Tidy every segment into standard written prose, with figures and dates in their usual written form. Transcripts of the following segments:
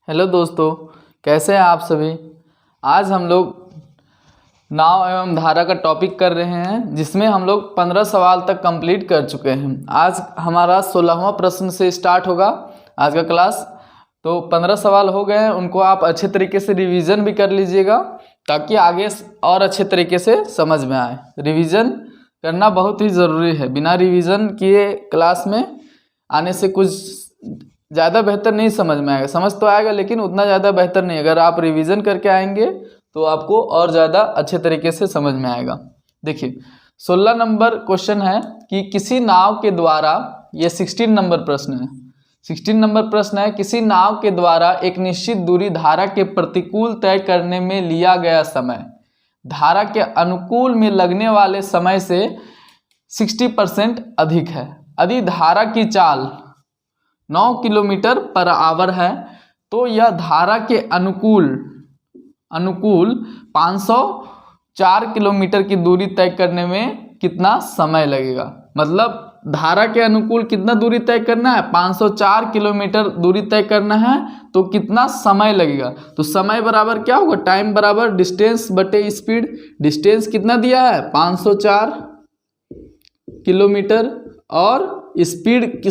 Hello दोस्तों, कैसे हैं आप सभी। आज हम लोग नाव एवं धारा का टॉपिक कर रहे हैं, जिसमें हम लोग 15 सवाल तक कंप्लीट कर चुके हैं। आज हमारा 16वां प्रश्न से स्टार्ट होगा आज का क्लास। तो 15 सवाल हो गए हैं, उनको आप अच्छे तरीके से रिवीजन भी कर लीजिएगा ताकि आगे और अच्छे तरीके से समझ में आए। रिवीजन करना बहुत ही ज़रूरी है। बिना रिवीजन किए क्लास में आने से कुछ ज़्यादा बेहतर नहीं समझ में आएगा। समझ तो आएगा लेकिन उतना ज़्यादा बेहतर नहीं। अगर आप रिवीजन करके आएंगे तो आपको और ज़्यादा अच्छे तरीके से समझ में आएगा। देखिए 16 नंबर क्वेश्चन है कि किसी नाव के द्वारा, ये 16 नंबर प्रश्न है। 16 नंबर प्रश्न है, किसी नाव के द्वारा एक निश्चित दूरी धारा के प्रतिकूल तय करने में लिया गया समय धारा के अनुकूल में लगने वाले समय से 60% अधिक है। यदि धारा की चाल 9 किलोमीटर पर आवर है तो यह धारा के अनुकूल 504 किलोमीटर की दूरी तय करने में कितना समय लगेगा। मतलब धारा के अनुकूल कितना दूरी तय करना है, 504 किलोमीटर दूरी तय करना है, तो कितना समय लगेगा। तो समय बराबर क्या होगा, टाइम बराबर डिस्टेंस बटे स्पीड। डिस्टेंस कितना दिया है, 504 किलोमीटर, और स्पीड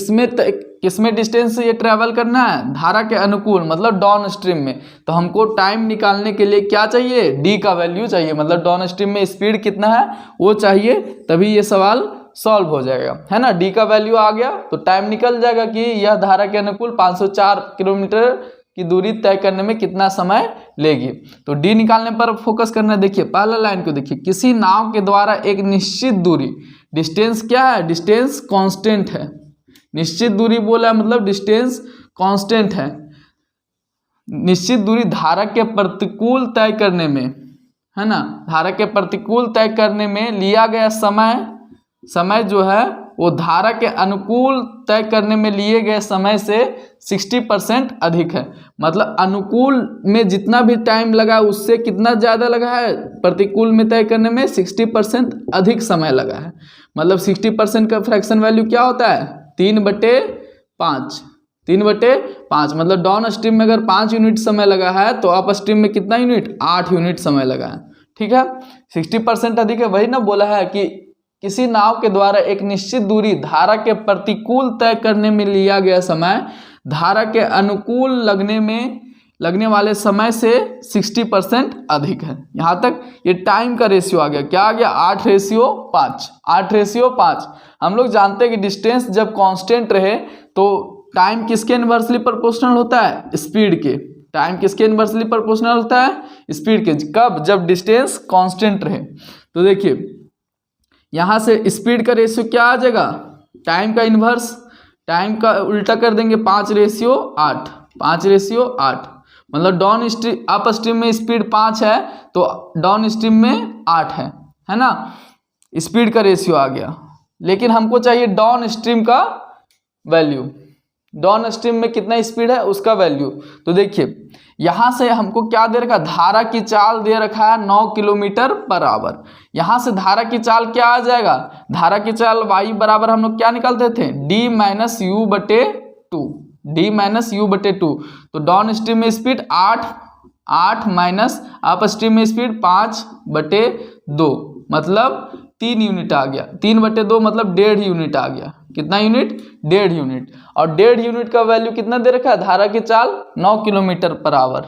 किसमें डिस्टेंस ये ट्रैवल करना है, धारा के अनुकूल मतलब डाउन स्ट्रीम में। तो हमको टाइम निकालने के लिए क्या चाहिए, डी का वैल्यू चाहिए। मतलब डाउन स्ट्रीम में स्पीड कितना है वो चाहिए, तभी ये सवाल सॉल्व हो जाएगा, है ना। डी का वैल्यू आ गया तो टाइम निकल जाएगा कि यह धारा के अनुकूल 504 किलोमीटर की दूरी तय करने में कितना समय लेगी। तो डी निकालने पर फोकस करना। देखिए पहला लाइन को देखिए, किसी नाव के द्वारा एक निश्चित दूरी, डिस्टेंस क्या है, डिस्टेंस कांस्टेंट है। निश्चित दूरी बोला मतलब डिस्टेंस कांस्टेंट है। निश्चित दूरी धारा के प्रतिकूल तय करने में, है ना, धारा के प्रतिकूल तय करने में लिया गया समय जो है वो धारा के अनुकूल तय करने में लिए गए समय से 60% अधिक है। मतलब अनुकूल में जितना भी टाइम लगा उससे कितना ज़्यादा लगा है, प्रतिकूल में तय करने में 60% अधिक समय लगा है। मतलब 60% का फ्रैक्शन वैल्यू क्या होता है, 3/5। 3/5 मतलब डाउन स्ट्रीम में अगर 5 यूनिट समय लगा है तो अप स्ट्रीम में कितना यूनिट, 8 यूनिट समय लगा है। ठीक है, 60% अधिक है। वही ना बोला है कि किसी नाव के द्वारा एक निश्चित दूरी धारा के प्रतिकूल तय करने में लिया गया समय धारा के अनुकूल लगने वाले समय से 60% अधिक है। यहाँ तक ये टाइम का रेशियो आ गया, क्या आ गया, 8:5। 8:5 हम लोग जानते हैं कि डिस्टेंस जब कांस्टेंट रहे तो टाइम किसके इनवर्सली प्रोपोर्शनल होता है, स्पीड के। टाइम किसके इनवर्सली प्रोपोर्शनल होता है, स्पीड के। कब, जब डिस्टेंस कांस्टेंट रहे। तो देखिए यहाँ से स्पीड का रेशियो क्या आ जाएगा, टाइम का इन्वर्स, टाइम का उल्टा कर देंगे, 5:8। 5:8 मतलब डाउन स्ट्रीम, अप स्ट्रीम में स्पीड 5 है तो डाउन स्ट्रीम में 8 है ना। स्पीड का रेशियो आ गया, लेकिन हमको चाहिए डाउन स्ट्रीम का वैल्यू। डाउन स्ट्रीम में कितना स्पीड है उसका वैल्यू। तो देखिए यहाँ से हमको क्या दे रखा, धारा की चाल दे रखा है 9 किलोमीटर पर आवर। यहाँ से धारा की चाल क्या आ जाएगा, धारा की चाल y बराबर हम लोग क्या निकालते थे, d-u/2। d-u/2। तो डाउन स्ट्रीम में स्पीड 8 माइनस अप स्ट्रीम में स्पीड 5/2 मतलब 3 यूनिट आ गया। 3/2 मतलब 1.5 यूनिट आ गया। कितना यूनिट, 1.5 यूनिट। और 1.5 यूनिट का वैल्यू कितना दे रखा है, धारा की चाल 9 kilometre per our.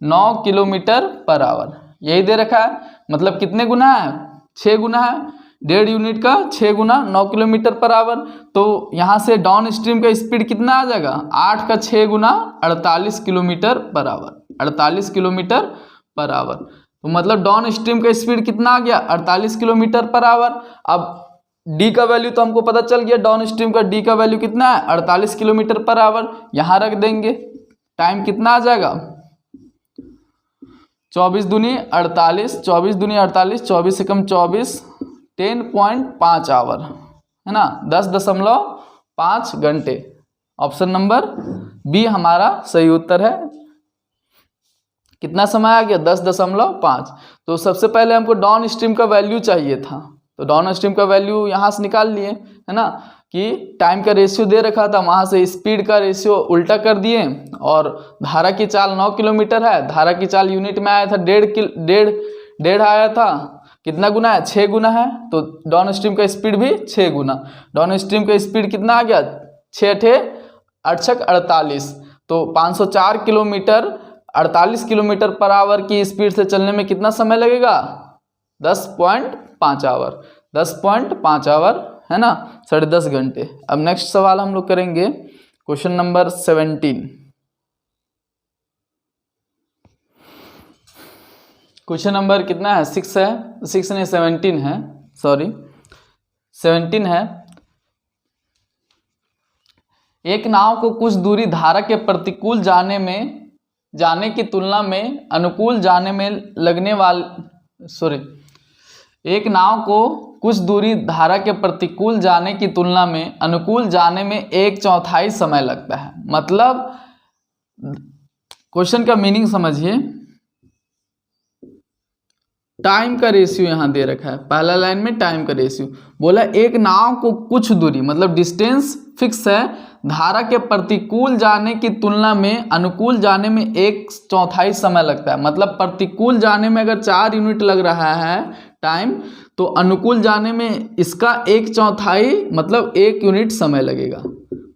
9 kilometre per our यही दे रखा है। मतलब कितने गुना है, 6 गुना है। 1.5 यूनिट का 6 गुना 9 किलोमीटर पर आवर। तो यहाँ से डाउन स्ट्रीम का स्पीड कितना आ जाएगा, 8 का 6 गुना 48 kilometre per our. 48 kilometre per our. तो मतलब डाउन स्ट्रीम का स्पीड कितना आ गया, 48 किलोमीटर पर आवर। अब डी का वैल्यू तो हमको पता चल गया, डाउन स्ट्रीम का डी का वैल्यू कितना है, 48 किलोमीटर पर आवर। यहाँ रख देंगे, टाइम कितना आ जाएगा, 24 दूनी 48, 24 दूनी 48, 24 से कम 24, 10.5 आवर, है ना, 10.5 घंटे। ऑप्शन नंबर बी हमारा सही उत्तर है। कितना समय आ गया, 10.5। तो सबसे पहले हमको डाउन स्ट्रीम का वैल्यू चाहिए था, तो डाउन स्ट्रीम का वैल्यू यहाँ से निकाल लिए, है ना। कि टाइम का रेशियो दे रखा था, वहाँ से स्पीड का रेशियो उल्टा कर दिए और धारा की चाल 9 किलोमीटर है, धारा की चाल यूनिट में आया था 1.5 आया था, कितना गुना है 6 गुना है, तो डाउन स्ट्रीम का स्पीड भी 6 गुना। डाउन स्ट्रीम का स्पीड कितना आ गया 6 8 48, तो 504 किलोमीटर 48 किलोमीटर पर आवर की स्पीड से चलने में कितना समय लगेगा 10.5 आवर, 10.5 आवर है ना, 10.5 घंटे। अब नेक्स्ट सवाल हम लोग करेंगे क्वेश्चन नंबर 17। क्वेश्चन नंबर कितना है 6 है, 6 नहीं 17 है, सॉरी 17 है। एक नाव को कुछ दूरी धारा के प्रतिकूल जाने की तुलना में अनुकूल जाने में लगने वाले एक नाव को कुछ दूरी धारा के प्रतिकूल जाने की तुलना में अनुकूल जाने में 1/4 समय लगता है। मतलब क्वेश्चन का मीनिंग समझिए, टाइम का रेशियो यहां दे रखा है, पहला लाइन में टाइम का रेशियो बोला, एक नाव को कुछ दूरी मतलब डिस्टेंस फिक्स है, धारा के प्रतिकूल जाने की तुलना में अनुकूल जाने में 1/4 समय लगता है। मतलब प्रतिकूल जाने में अगर 4 यूनिट लग रहा है टाइम, तो अनुकूल जाने में इसका 1/4 मतलब 1 यूनिट समय लगेगा।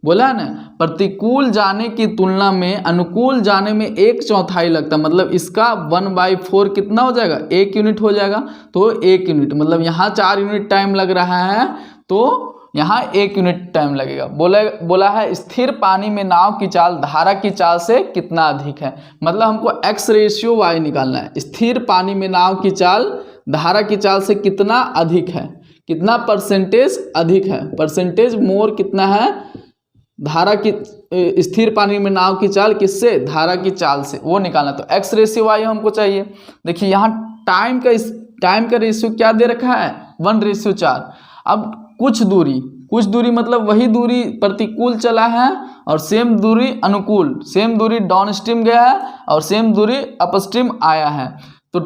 बोला है ना, प्रतिकूल जाने की तुलना में अनुकूल जाने में 1/4 लगता है, मतलब इसका 1/4 कितना हो जाएगा 1 यूनिट हो जाएगा। तो 1 यूनिट मतलब यहाँ 4 यूनिट टाइम लग रहा है, तो यहाँ 1 यूनिट टाइम लगेगा। बोला है स्थिर पानी में नाव की चाल धारा की चाल से कितना अधिक है, मतलब हमको x रेशियो y निकालना है। स्थिर पानी में नाव की चाल धारा की चाल से कितना अधिक है, कितना परसेंटेज अधिक है, परसेंटेज मोर कितना है धारा की, स्थिर पानी में नाव की चाल किससे, धारा की चाल से, वो निकालना। तो x रेशियो y हमको चाहिए। देखिए यहाँ टाइम का रेशियो क्या दे रखा है 1:4। अब कुछ दूरी मतलब वही दूरी प्रतिकूल चला है और सेम दूरी अनुकूल, सेम दूरी डाउन स्ट्रीम गया है और सेम दूरी अपस्ट्रीम आया है। तो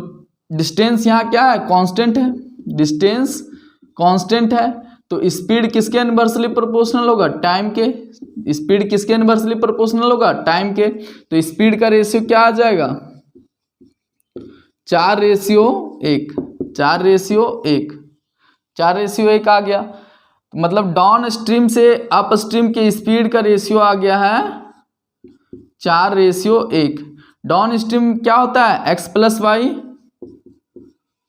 डिस्टेंस यहाँ क्या है कांस्टेंट है, डिस्टेंस कांस्टेंट है, तो स्पीड किसके इनवर्सली प्रोपोर्शनल होगा टाइम के, स्पीड किसके इनवर्सली प्रोपोर्शनल होगा टाइम के। तो स्पीड का रेशियो क्या आ जाएगा 4:1, 4:1 आ गया। मतलब डाउन स्ट्रीम से अप स्ट्रीम के स्पीड का रेशियो आ गया है 4:1। डाउन स्ट्रीम क्या होता है x + y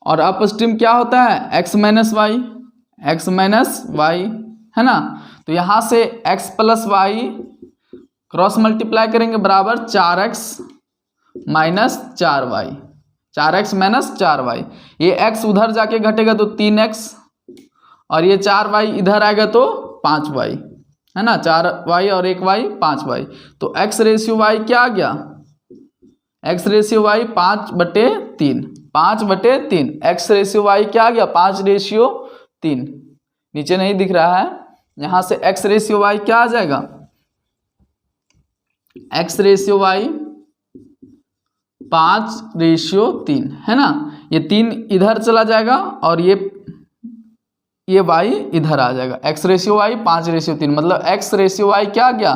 और अप स्ट्रीम क्या होता है x - y है ना। तो यहाँ से x + y क्रॉस मल्टीप्लाई करेंगे बराबर 4x - 4y, 4x - 4y। ये x उधर जाके घटेगा तो 3x और ये 4y इधर आएगा तो 5y है ना, 4y और 1y 5y। तो x रेशियो y क्या आ गया, x ratio y 5/3, 5/3। x ratio y क्या आ गया 5:3, नीचे नहीं दिख रहा है, यहाँ से x रेशियो y क्या आ जाएगा, x रेशियो y 5:3 है ना। ये 3 इधर चला जाएगा और ये y इधर आ जाएगा, x रेशियो y 5:3, मतलब x रेशियो y क्या आ गया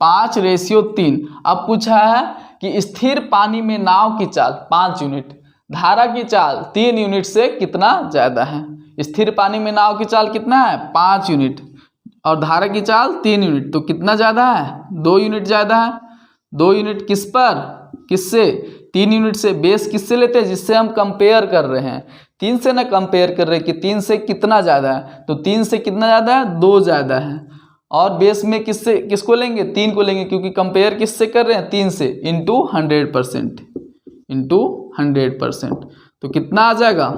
5:3। अब पूछा है कि स्थिर पानी में नाव की चाल 5 यूनिट, धारा की चाल 3 यूनिट से कितना ज़्यादा है। स्थिर पानी में नाव की चाल कितना है 5 यूनिट और धारा की चाल 3 यूनिट, तो कितना ज़्यादा है 2 यूनिट ज़्यादा है। 2 यूनिट किस पर, किससे 3 यूनिट से। बेस किससे लेते हैं जिससे हम कंपेयर कर रहे हैं, 3 से ना कंपेयर कर रहे हैं कि 3 से कितना ज़्यादा है, तो 3 से कितना ज़्यादा है 2 ज़्यादा है। और बेस में किसको लेंगे 3 को लेंगे, क्योंकि कंपेयर किससे कर रहे हैं 3 से, इंटू 100%। तो कितना आ जाएगा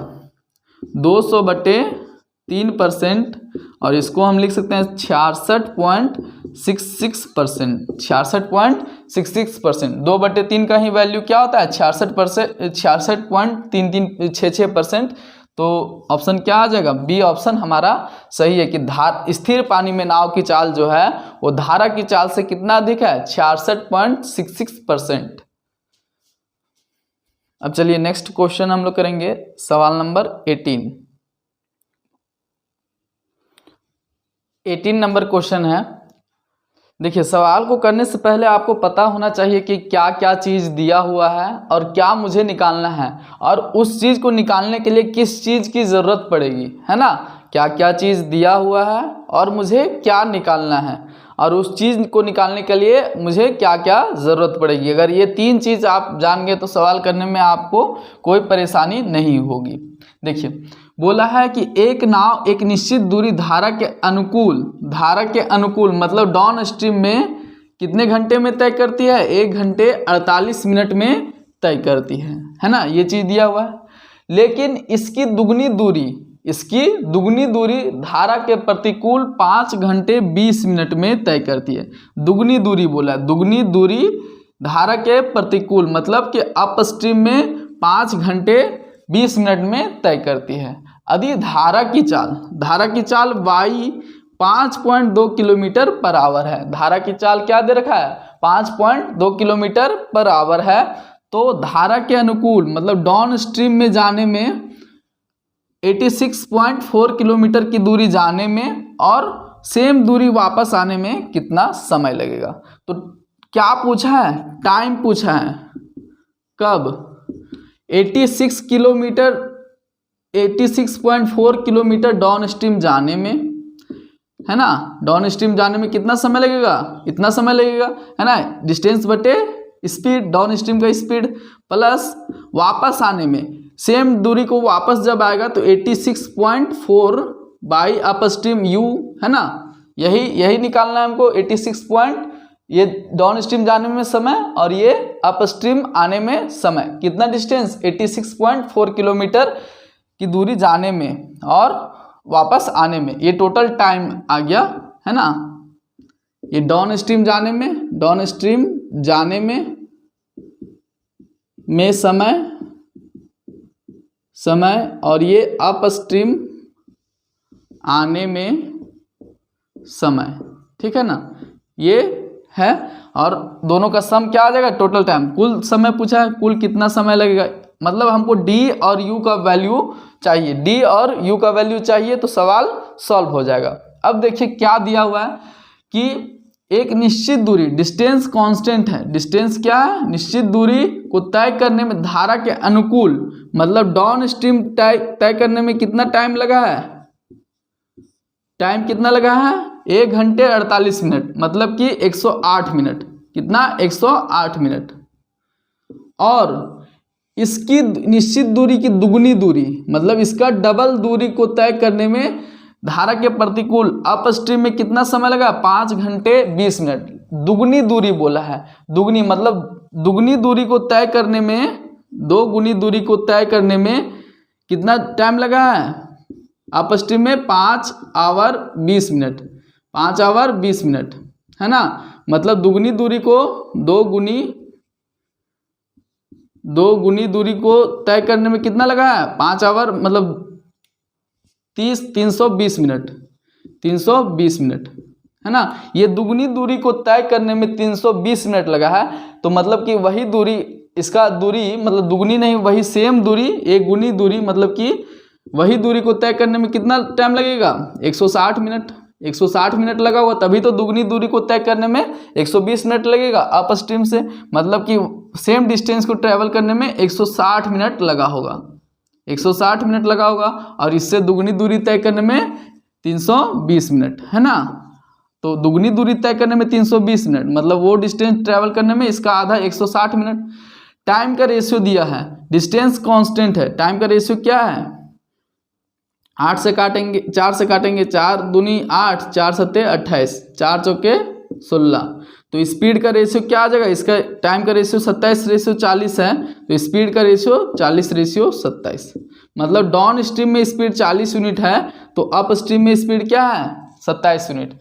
200/3%, और इसको हम लिख सकते हैं 66.66%, 66.66%। 2/3 का ही वैल्यू क्या होता है 66%, 66.3366%। तो ऑप्शन क्या आ जाएगा बी ऑप्शन हमारा सही है कि स्थिर पानी में नाव की चाल जो है वो धारा की चाल से कितना अधिक है 66.66%। अब चलिए नेक्स्ट क्वेश्चन हम लोग करेंगे सवाल नंबर 18। 18 नंबर क्वेश्चन है। देखिए, सवाल को करने से पहले आपको पता होना चाहिए कि क्या क्या चीज़ दिया हुआ है और क्या मुझे निकालना है, और उस चीज़ को निकालने के लिए किस चीज़ की ज़रूरत पड़ेगी, है ना। क्या क्या चीज़ दिया हुआ है और मुझे क्या निकालना है, और उस चीज़ को निकालने के लिए मुझे क्या क्या ज़रूरत पड़ेगी। अगर ये 3 चीज़ आप जान गए तो सवाल करने में आपको कोई परेशानी नहीं होगी। देखिए, बोला है कि एक नाव एक निश्चित दूरी धारा के अनुकूल मतलब डाउन स्ट्रीम में कितने घंटे में तय करती है, 1 घंटे 48 मिनट में तय करती है ना। ये चीज़ दिया हुआ है। लेकिन इसकी दुगनी दूरी धारा के प्रतिकूल 5 घंटे 20 मिनट में तय करती है। दुगनी दूरी बोला है, दुगनी दूरी धारा के प्रतिकूल मतलब कि अप स्ट्रीम में 5 घंटे 20 मिनट में तय करती है। यदि धारा की चाल y 5.2 किलोमीटर पर आवर है। धारा की चाल क्या दे रखा है, 5.2 किलोमीटर पर आवर है। तो धारा के अनुकूल मतलब डाउन स्ट्रीम में जाने में 86.4 किलोमीटर की दूरी जाने में और सेम दूरी वापस आने में कितना समय लगेगा। तो क्या पूछा है, टाइम पूछा है। कब, 86.4 किलोमीटर डाउन स्ट्रीम जाने में, है ना। डाउन स्ट्रीम जाने में कितना समय लगेगा, इतना समय लगेगा, है ना। डिस्टेंस बटे स्पीड, डाउन स्ट्रीम का स्पीड, प्लस वापस आने में सेम दूरी को वापस जब आएगा तो 86.4 बाई अप स्ट्रीम u, है ना। यही निकालना है हमको। 86 ये डाउन स्ट्रीम जाने में समय और ये अप स्ट्रीम आने में समय, कितना डिस्टेंस 86.4 किलोमीटर की दूरी जाने में और वापस आने में, ये टोटल टाइम आ गया, है ना। ये डाउन स्ट्रीम जाने में समय और ये अप स्ट्रीम आने में समय, ठीक है ना। ये है और दोनों का सम क्या आ जाएगा, टोटल टाइम। कुल समय पूछा है, कुल कितना समय लगेगा, मतलब हमको d और u का वैल्यू चाहिए, तो सवाल सॉल्व हो जाएगा। अब देखिए क्या दिया हुआ है कि एक निश्चित दूरी, डिस्टेंस कांस्टेंट है। डिस्टेंस क्या है, निश्चित दूरी को तय करने में धारा के अनुकूल मतलब डाउन स्ट्रीम तय करने में कितना टाइम लगा है, टाइम कितना लगा है 1 घंटे 48 मिनट, मतलब कि 108 मिनट, कितना 108 मिनट। और इसकी निश्चित दूरी की दुगनी दूरी मतलब इसका डबल दूरी को तय करने में धारा के प्रतिकूल अप स्ट्रीम में कितना समय लगा, 5 घंटे 20 मिनट। दुगनी दूरी बोला है, दुगनी मतलब दुगनी दूरी को तय करने में, 2 गुनी दूरी को तय करने में कितना टाइम लगा है अप स्ट्रीम में, 5 आवर 20 मिनट, 5 आवर 20 मिनट, है ना। मतलब दुगनी दूरी को 2 गुनी दूरी को तय करने में कितना लगा है, 5 आवर मतलब 320 मिनट, 320 मिनट, है ना। ये दुगनी दूरी को तय करने में 320 मिनट लगा है, तो मतलब कि वही दूरी, इसका दूरी मतलब दुगनी नहीं, वही सेम दूरी, 1 गुनी दूरी मतलब कि वही दूरी को तय करने में कितना टाइम लगेगा, 160 मिनट। 160 मिनट लगा हुआ, तभी तो दुगनी दूरी को तय करने में 120 मिनट लगेगा अप स्ट्रीम से, मतलब कि सेम डिस्टेंस को ट्रेवल करने में 160 मिनट लगा होगा, 160 मिनट लगा होगा। और इससे दुगनी दूरी तय करने में 320 मिनट, है ना। तो दुगनी दूरी तय करने में 320 मिनट मतलब वो डिस्टेंस ट्रेवल करने में इसका आधा 160 मिनट। टाइम का रेशियो दिया है, डिस्टेंस कांस्टेंट है, टाइम का रेशियो क्या है, 4 से काटेंगे, 4 दूनी 8, 4 सत्ते 28, 4 चौके 16। तो स्पीड का रेशियो क्या आ जाएगा, इसका टाइम का रेशियो 27:40 है, तो स्पीड का रेशियो 40:27। मतलब डाउन स्ट्रीम में स्पीड 40 यूनिट है, तो अप स्ट्रीम में स्पीड क्या है 27 यूनिट।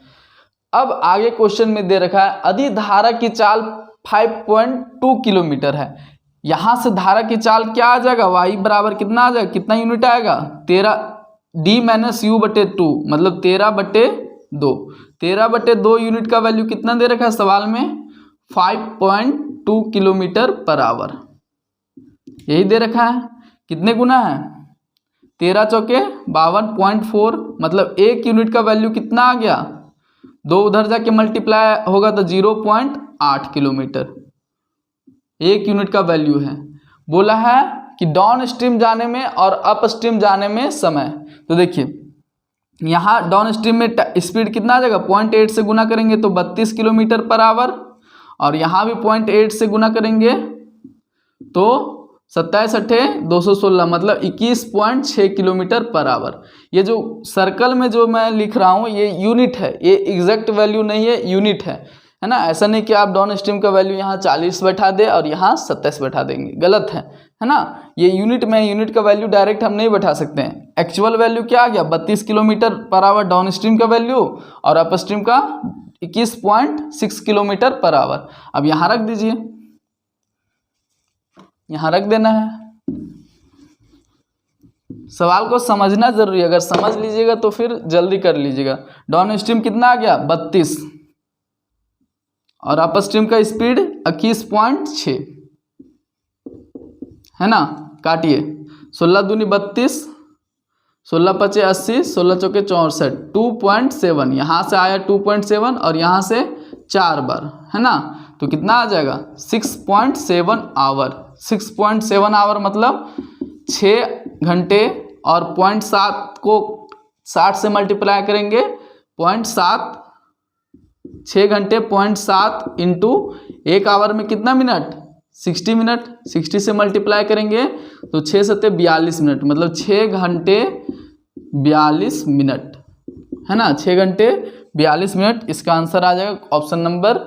अब आगे क्वेश्चन में दे रखा है यदि धारा की चाल 5.2 किलोमीटर है। यहाँ से धारा की चाल क्या आ जाएगा, y बराबर कितना आ जाएगा, कितना यूनिट आएगा 13 d-u/2 मतलब 13/2। 13/2 यूनिट का वैल्यू कितना दे रखा है सवाल में, 5.2 किलोमीटर पर आवर, यही दे रखा है। कितने गुना है, 13 चौके 52.4 मतलब 1 यूनिट का वैल्यू कितना आ गया 2 उधर जाके मल्टीप्लाई होगा तो 0.8 किलोमीटर 1 यूनिट का वैल्यू है। बोला है कि डाउन स्ट्रीम जाने में और अप स्ट्रीम जाने में समय। तो देखिए यहाँ डाउन स्ट्रीम में स्पीड कितना आ जाएगा, 0.8 से गुना करेंगे तो 32 किलोमीटर पर आवर, और यहाँ भी 0.8 से गुना करेंगे तो 27 अट्ठे 216 मतलब 21.6 किलोमीटर पर आवर। ये जो सर्कल में जो मैं लिख रहा हूँ ये यूनिट है, ये एग्जैक्ट वैल्यू नहीं है, यूनिट है ना। ऐसा नहीं कि आप डाउन स्ट्रीम का वैल्यू यहाँ 40 बैठा दे और यहाँ 27 बैठा देंगे, गलत है ना। ये यूनिट में, यूनिट का वैल्यू डायरेक्ट हम नहीं बैठा सकते हैं। एक्चुअल वैल्यू क्या आ गया, 32 kilometre per our down stream का वैल्यू और अप स्ट्रीम का 21.6 किलोमीटर पर आवर। अब यहाँ रख दीजिए, यहाँ रख देना है। सवाल को समझना जरूरी है, अगर समझ लीजिएगा तो फिर जल्दी कर लीजिएगा। डाउन स्ट्रीम कितना आ गया 32 और अप स्ट्रीम का स्पीड 21.6 है ना। काटिए, 16 दूनी 32, 16 पचे 80, 16 चौके 64, 2.7 यहाँ से आया 2.7 और यहाँ से 4 बार है ना, तो कितना आ जाएगा 6.7 आवर। 6.7 आवर मतलब 6 घंटे, और 0.7 को 60 से मल्टीप्लाई करेंगे 0.7, 6 घंटे 0.7 इंटू 1 आवर में कितना मिनट, 60 मिनट। 60 से मल्टीप्लाई करेंगे तो 6 सत्ते 42 मिनट मतलब 6 घंटे 42 मिनट है ना, 6 घंटे 42 मिनट। इसका आंसर आ जाएगा ऑप्शन नंबर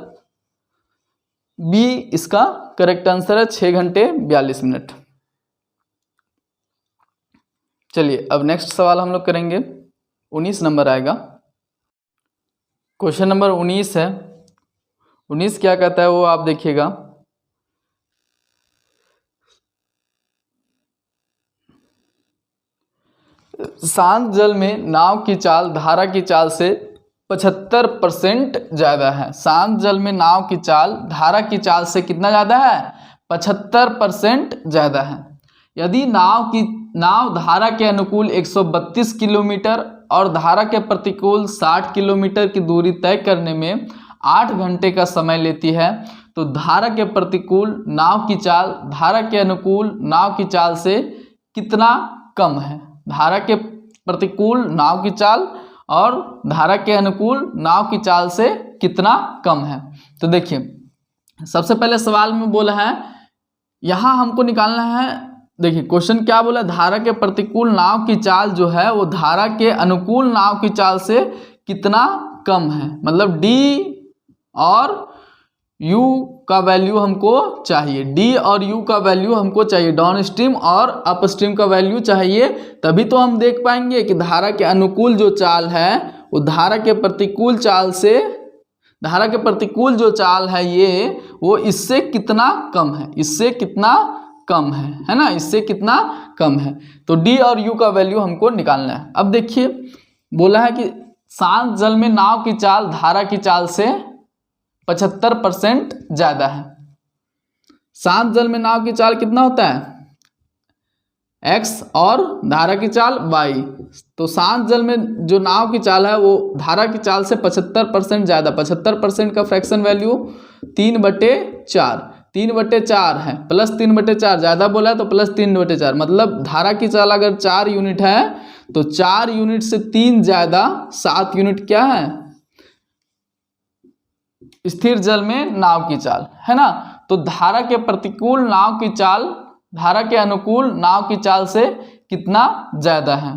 बी, इसका करेक्ट आंसर है 6 घंटे 42 मिनट। चलिए अब नेक्स्ट सवाल हम लोग करेंगे, 19 नंबर आएगा। क्वेश्चन नंबर 19 है। 19 क्या कहता है वो आप देखिएगा। शांत जल में नाव की चाल धारा की चाल से 75% ज़्यादा है। शांत जल में नाव की चाल धारा की चाल से कितना ज़्यादा है, 75% ज़्यादा है। यदि नाव धारा के अनुकूल 132 किलोमीटर और धारा के प्रतिकूल 60 किलोमीटर की दूरी तय करने में 8 घंटे का समय लेती है, तो धारा के प्रतिकूल नाव की चाल धारा के अनुकूल नाव की चाल से कितना कम है। धारा के प्रतिकूल नाव की चाल और धारा के अनुकूल नाव की चाल से कितना कम है। तो देखिए सबसे पहले सवाल में बोला है, यहाँ हमको निकालना है। देखिए क्वेश्चन क्या बोला, धारा के प्रतिकूल नाव की चाल जो है वो धारा के अनुकूल नाव की चाल से कितना कम है, मतलब डी और यू का वैल्यू हमको चाहिए। डी और यू का वैल्यू हमको चाहिए, डाउन स्ट्रीम और अप स्ट्रीम का वैल्यू चाहिए, तभी तो हम देख पाएंगे कि धारा के अनुकूल जो चाल है वो धारा के प्रतिकूल चाल से, धारा के प्रतिकूल जो चाल है ये वो इससे कितना कम है, इससे कितना कम है ना, इससे कितना कम है। तो डी और यू का वैल्यू हमको निकालना है। अब देखिए बोला है कि शांत जल में नाव की चाल धारा की चाल से 75% ज़्यादा है। शांत जल में नाव की चाल कितना होता है, x और धारा की चाल y। तो शांत जल में जो नाव की चाल है वो धारा की चाल से 75% ज़्यादा। 75% का फ्रैक्शन वैल्यू 3/4, 3/4 है, प्लस 3/4 ज़्यादा बोला है तो प्लस 3/4, मतलब धारा की चाल अगर 4 यूनिट है तो 4 यूनिट से 3 ज़्यादा 7 यूनिट क्या है, स्थिर जल में नाव की चाल है ना। तो धारा के प्रतिकूल नाव की चाल धारा के अनुकूल नाव की चाल से कितना ज़्यादा है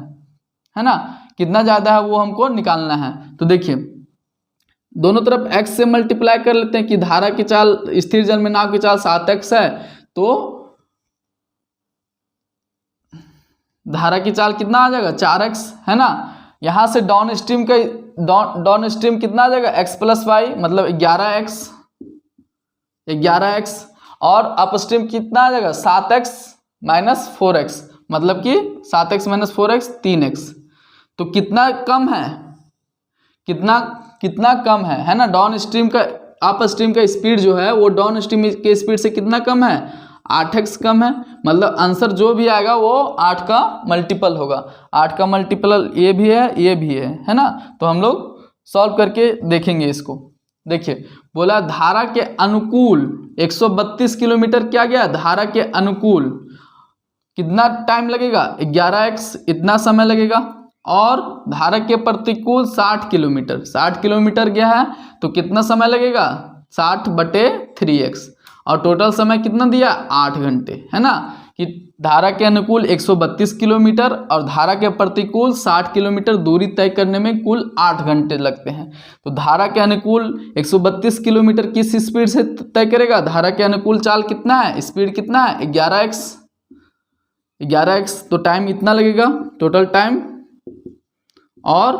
ना, कितना ज़्यादा है वो हमको निकालना है। तो देखिए दोनों तरफ x से मल्टीप्लाई कर लेते हैं कि धारा की चाल स्थिर जल में नाव की चाल 7x है, तो धारा की चाल कितना आ जाएगा 4x है ना। यहाँ से डाउन स्ट्रीम कितना आ जाएगा x + y मतलब 11x, और अप स्ट्रीम कितना आ जाएगा 7x - 4x मतलब कि 7x - 4x 3x। तो कितना कम है, कितना कम है ना। डाउन स्ट्रीम का अप स्ट्रीम का स्पीड जो है वो डाउन स्ट्रीम के स्पीड से कितना कम है, 8x कम है। मतलब आंसर जो भी आएगा वो 8 का मल्टीपल होगा। 8 का मल्टीपल ये भी है, ये भी है ना। तो हम लोग सॉल्व करके देखेंगे इसको। देखिए बोला धारा के अनुकूल 132 किलोमीटर क्या गया, धारा के अनुकूल कितना टाइम लगेगा, 11x इतना समय लगेगा। और धारा के प्रतिकूल 60 किलोमीटर, 60 किलोमीटर गया है तो कितना समय लगेगा, 60/3x। और टोटल समय कितना दिया, 8 घंटे, है ना। कि धारा के अनुकूल 132 किलोमीटर और धारा के प्रतिकूल 60 किलोमीटर दूरी तय करने में कुल 8 घंटे लगते हैं। तो धारा के अनुकूल 132 किलोमीटर किस स्पीड से तय करेगा, धारा के अनुकूल चाल कितना है, स्पीड कितना है, 11x, तो टाइम इतना लगेगा टोटल टाइम। और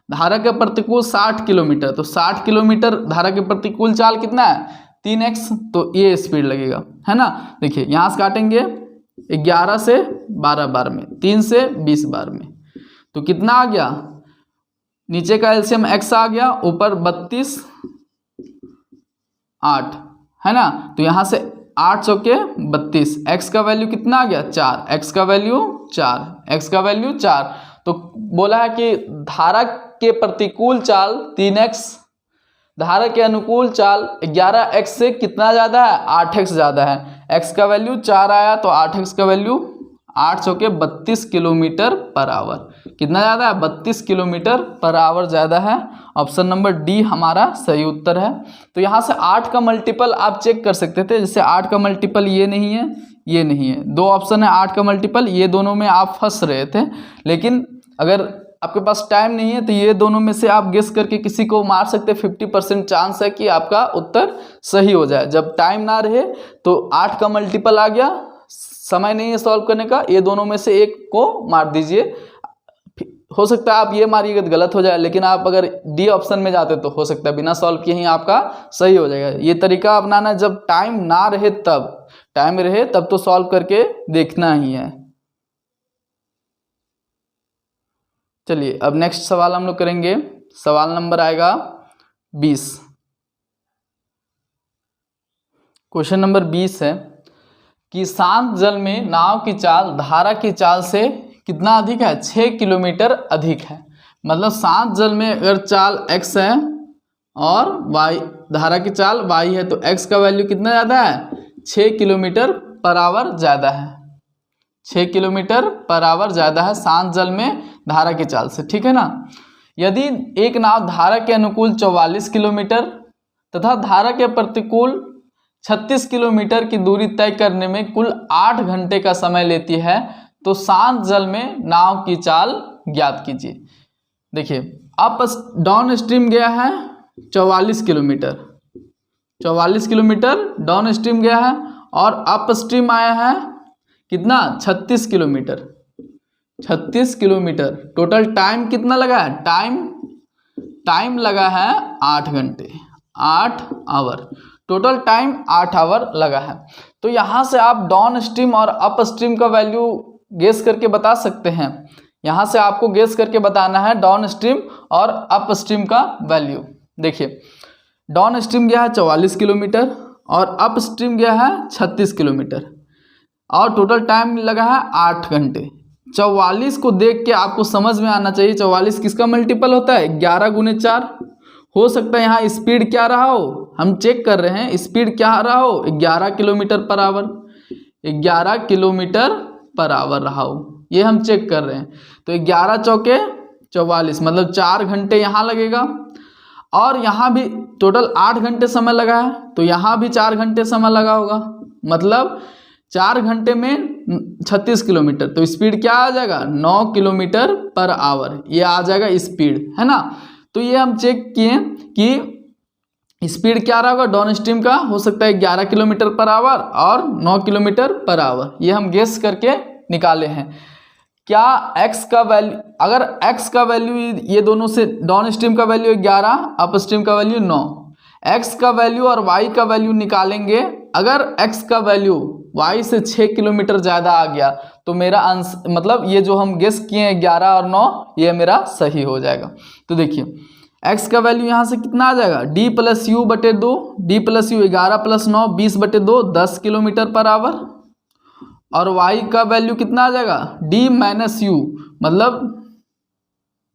धारा के प्रतिकूल 60 किलोमीटर, तो 60 किलोमीटर धारा के प्रतिकूल चाल कितना है, 3x, तो ये स्पीड लगेगा, है ना। देखिए यहाँ से काटेंगे 11 से 12 बार में, 3 से 20 बार में, तो कितना आ गया, नीचे का एलसीएम x आ गया, ऊपर 32 8, है ना। तो यहाँ से 8 चौके 32, x का वैल्यू कितना आ गया, 4, x का वैल्यू 4, x का वैल्यू 4। तो बोला है कि धारा के प्रतिकूल चाल 3x, धारा के अनुकूल चाल 11x से कितना ज़्यादा है, 8x ज़्यादा है। x का वैल्यू 4 आया तो 8x का वैल्यू 8 चौके 32 किलोमीटर पर आवर, कितना ज़्यादा है, 32 किलोमीटर पर आवर ज़्यादा है। ऑप्शन नंबर डी हमारा सही उत्तर है। तो यहाँ से 8 का मल्टीपल आप चेक कर सकते थे, जैसे 8 का मल्टीपल ये नहीं है, ये नहीं है, 2 ऑप्शन है 8 का मल्टीपल, ये दोनों में आप फंस रहे थे। लेकिन अगर आपके पास टाइम नहीं है तो ये दोनों में से आप गेस करके किसी को मार सकते, 50% चांस है कि आपका उत्तर सही हो जाए। जब टाइम ना रहे तो 8 का मल्टीपल आ गया, समय नहीं है सॉल्व करने का, ये दोनों में से एक को मार दीजिए। हो सकता है आप ये मारिएगा तो गलत हो जाए, लेकिन आप अगर डी ऑप्शन में जाते तो हो सकता है बिना सॉल्व किए ही आपका सही हो जाएगा। ये तरीका अपनाना, जब टाइम ना रहे तब, टाइम रहे तब तो सॉल्व करके देखना ही है। चलिए अब नेक्स्ट सवाल हम लोग करेंगे, सवाल नंबर आएगा 20। क्वेश्चन नंबर 20 है कि शांत जल में नाव की चाल धारा की चाल से कितना अधिक है, 6 किलोमीटर अधिक है। मतलब शांत जल में अगर चाल x है और y, धारा की चाल y है, तो x का वैल्यू कितना ज़्यादा है, 6 किलोमीटर पर आवर ज़्यादा है, 6 किलोमीटर पर आवर ज़्यादा है शांत जल में धारा की चाल से, ठीक है ना। यदि एक नाव धारा के अनुकूल 44 किलोमीटर तथा धारा के प्रतिकूल 36 किलोमीटर की दूरी तय करने में कुल 8 घंटे का समय लेती है, तो शांत जल में नाव की चाल ज्ञात कीजिए। देखिए अप डाउन स्ट्रीम गया है 44 किलोमीटर, 44 किलोमीटर डाउन स्ट्रीम गया है, और अप स्ट्रीम आया है कितना, 36 किलोमीटर, 36 किलोमीटर। टोटल टाइम कितना लगा है, टाइम लगा है 8 घंटे, 8 आवर, टोटल टाइम 8 आवर लगा है। तो यहाँ से आप डाउन स्ट्रीम और अप स्ट्रीम का वैल्यू गेस करके बता सकते हैं। यहाँ से आपको गेस करके बताना है डाउन स्ट्रीम और अप स्ट्रीम का वैल्यू। देखिए डाउन स्ट्रीम गया है 44 किलोमीटर और अप स्ट्रीम गया है 36 किलोमीटर, और टोटल टाइम लगा है 8 घंटे। 44 को देख के आपको समझ में आना चाहिए 44 किसका मल्टीपल होता है, 11 गुने 4। हो सकता है यहाँ स्पीड क्या रहा हो, हम चेक कर रहे हैं स्पीड क्या रहा हो, 11 kilometre per our, 11 kilometre per our रहा हो, ये हम चेक कर रहे हैं। तो 11 चौके 44, मतलब 4 घंटे यहाँ लगेगा, और यहाँ भी टोटल 8 घंटे समय लगा है, तो यहाँ भी 4 घंटे समय लगा होगा, मतलब 4 घंटे में 36 किलोमीटर, तो स्पीड क्या आ जाएगा, 9 किलोमीटर पर आवर, ये आ जाएगा स्पीड, है ना। तो ये हम चेक किए कि स्पीड क्या रहा होगा डाउन स्ट्रीम का, हो सकता है 11 किलोमीटर पर आवर और 9 किलोमीटर पर आवर, ये हम गेस करके निकाले हैं। क्या x का वैल्यू, अगर x का वैल्यू ये दोनों से, डाउन स्ट्रीम का वैल्यू 11, अप स्ट्रीम का वैल्यू 9, x का वैल्यू और y का वैल्यू निकालेंगे। अगर x का वैल्यू y से 6 किलोमीटर ज़्यादा आ गया तो मेरा आंसर, मतलब ये जो हम गेस किए हैं 11 और 9, ये मेरा सही हो जाएगा। तो देखिए x का वैल्यू यहाँ से कितना आ जाएगा, d प्लस यू बटे 2, d प्लस यू 11 प्लस 9 20 बटे 2 10 किलोमीटर पर आवर, और y का वैल्यू कितना आ जाएगा, d माइनस यू, मतलब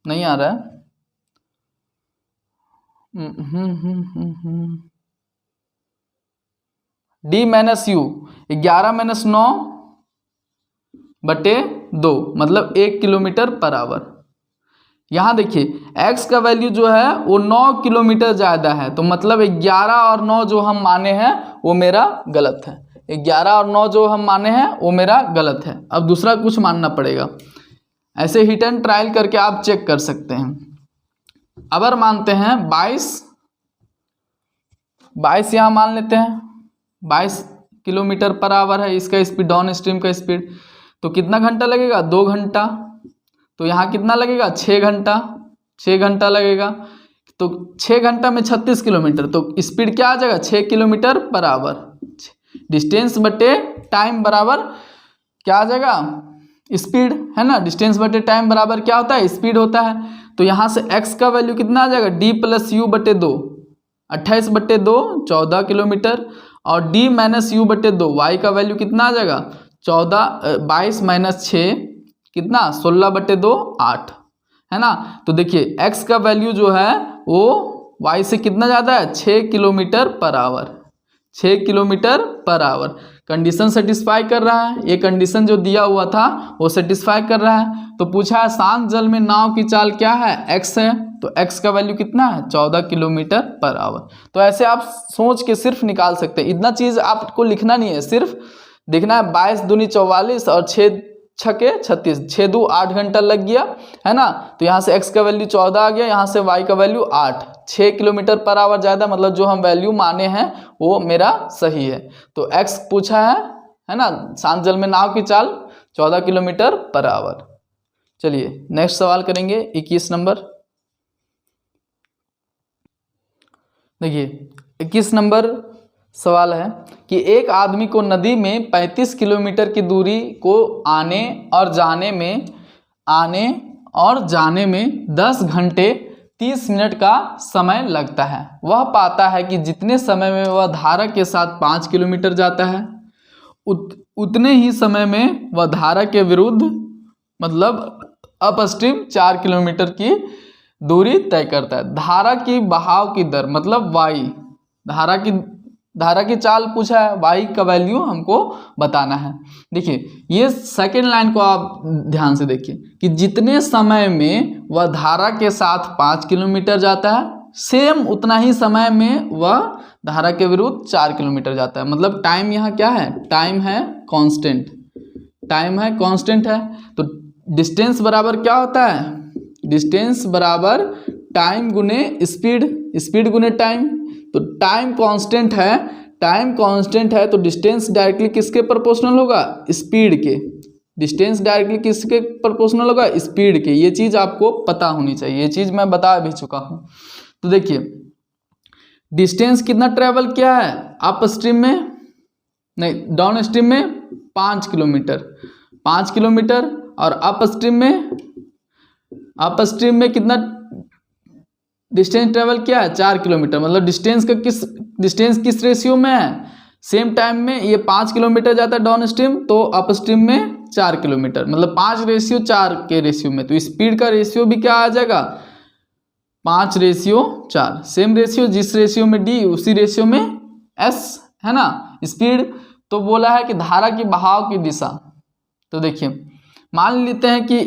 नहीं आ रहा है, डी माइनस यू 11 माइनस 9 बटे 2 मतलब 1 किलोमीटर पर आवर। यहाँ देखिए x का वैल्यू जो है वो 9 किलोमीटर ज़्यादा है, तो मतलब 11 और 9 जो हम माने हैं वो मेरा गलत है। 11 और 9 जो हम माने हैं वो मेरा गलत है। अब दूसरा कुछ मानना पड़ेगा। ऐसे हिट एंड ट्रायल करके आप चेक कर सकते हैं। अगर मानते हैं 22 यहाँ मान लेते हैं, 22 किलोमीटर पर आवर है इसका स्पीड, डाउन स्ट्रीम का स्पीड, तो कितना घंटा लगेगा? 2 घंटा। तो यहाँ कितना लगेगा? 6 घंटा। 6 घंटा लगेगा, तो 6 घंटा में 36 किलोमीटर, तो स्पीड क्या आ जाएगा? 6 किलोमीटर पर आवर। डिस्टेंस बटे टाइम बराबर क्या आ जाएगा? स्पीड, है ना। डिस्टेंस बटे टाइम बराबर क्या होता है? स्पीड होता है। तो यहाँ से x का वैल्यू कितना आ जाएगा? d प्लस यू बटे 2, 28 बटे 2 14 किलोमीटर, और d माइनस यू बटे 2, y का वैल्यू कितना आ जाएगा? 22 माइनस 6 कितना? 16 बटे 2 8, है ना। तो देखिए x का वैल्यू जो है वो y से कितना ज़्यादा है? 6 kilometre per our. 6 kilometre per our condition satisfy कर रहा है। ये कंडीशन जो दिया हुआ था वो सेटिस्फाई कर रहा है। तो पूछा है शांत जल में नाव की चाल क्या है? x है, तो x का वैल्यू कितना है? 14 किलोमीटर पर आवर। तो ऐसे आप सोच के सिर्फ निकाल सकते हैं, इतना चीज़ आपको लिखना नहीं है, सिर्फ देखना है 22 दूनी 44 और 6 छके 36, 6 दू 8 घंटा लग गया, है ना। तो यहाँ से x का वैल्यू 14 आ गया, यहाँ से y का वैल्यू 8, 6 किलोमीटर पर आवर ज़्यादा, मतलब जो हम वैल्यू माने हैं वो मेरा सही है। तो x पूछा है ना, शांत जल में नाव की चाल 14 किलोमीटर पर आवर। चलिए नेक्स्ट सवाल करेंगे 21 नंबर। देखिए 21 नंबर सवाल है कि एक आदमी को नदी में 35 किलोमीटर की दूरी को आने और जाने में 10 घंटे 30 मिनट का समय लगता है। वह पाता है कि जितने समय में वह धारा के साथ 5 किलोमीटर जाता है, उतने ही समय में वह धारा के विरुद्ध मतलब अपस्ट्रीम 4 किलोमीटर की दूरी तय करता है। धारा की बहाव की दर मतलब y, धारा की चाल पूछा है, y का वैल्यू हमको बताना है। देखिए ये सेकेंड लाइन को आप ध्यान से देखिए कि जितने समय में वह धारा के साथ 5 किलोमीटर जाता है, सेम उतना ही समय में वह धारा के विरुद्ध 4 किलोमीटर जाता है। मतलब टाइम यहाँ क्या है? टाइम है कांस्टेंट, टाइम है कांस्टेंट है। तो डिस्टेंस बराबर क्या होता है? डिस्टेंस बराबर टाइम गुने स्पीड, स्पीड गुने टाइम। तो टाइम कांस्टेंट है, तो डिस्टेंस डायरेक्टली किसके प्रोपोर्शनल होगा? स्पीड के। डिस्टेंस डायरेक्टली किसके प्रोपोर्शनल होगा? स्पीड के। ये चीज़ आपको पता होनी चाहिए, ये चीज़ मैं बता भी चुका हूँ। तो देखिए डिस्टेंस कितना ट्रेवल किया है? अप स्ट्रीम में नहीं, डाउन स्ट्रीम में 5 किलोमीटर, और अप स्ट्रीम में कितना डिस्टेंस ट्रेवल किया है? 4 किलोमीटर। मतलब डिस्टेंस किस रेशियो में है? सेम टाइम में ये 5 किलोमीटर जाता है डाउन स्ट्रीम, तो अप स्ट्रीम में 4 किलोमीटर, मतलब 5:4 के रेशियो में। तो स्पीड का रेशियो भी क्या आ जाएगा? 5:4। सेम रेशियो, जिस रेशियो में डी उसी रेशियो में एस, है ना। स्पीड तो बोला है कि धारा की बहाव की दिशा। तो देखिए मान लेते हैं कि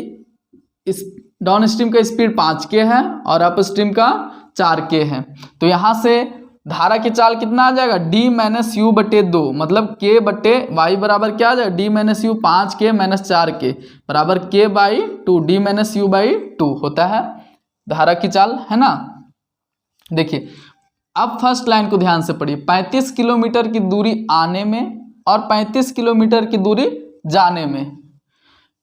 इस डाउन स्ट्रीम का स्पीड 5K है और अप स्ट्रीम का 4K है। तो यहाँ से धारा की चाल कितना आ जाएगा? d माइनस यू बटे 2, मतलब k बटे y बराबर क्या आ जाएगा? d minus you 5K minus 4K बराबर k by 2, d minus you by 2 होता है धारा की चाल, है ना। देखिए अब फर्स्ट लाइन को ध्यान से पढ़िए। 35 किलोमीटर की दूरी आने में और 35 किलोमीटर की दूरी जाने में।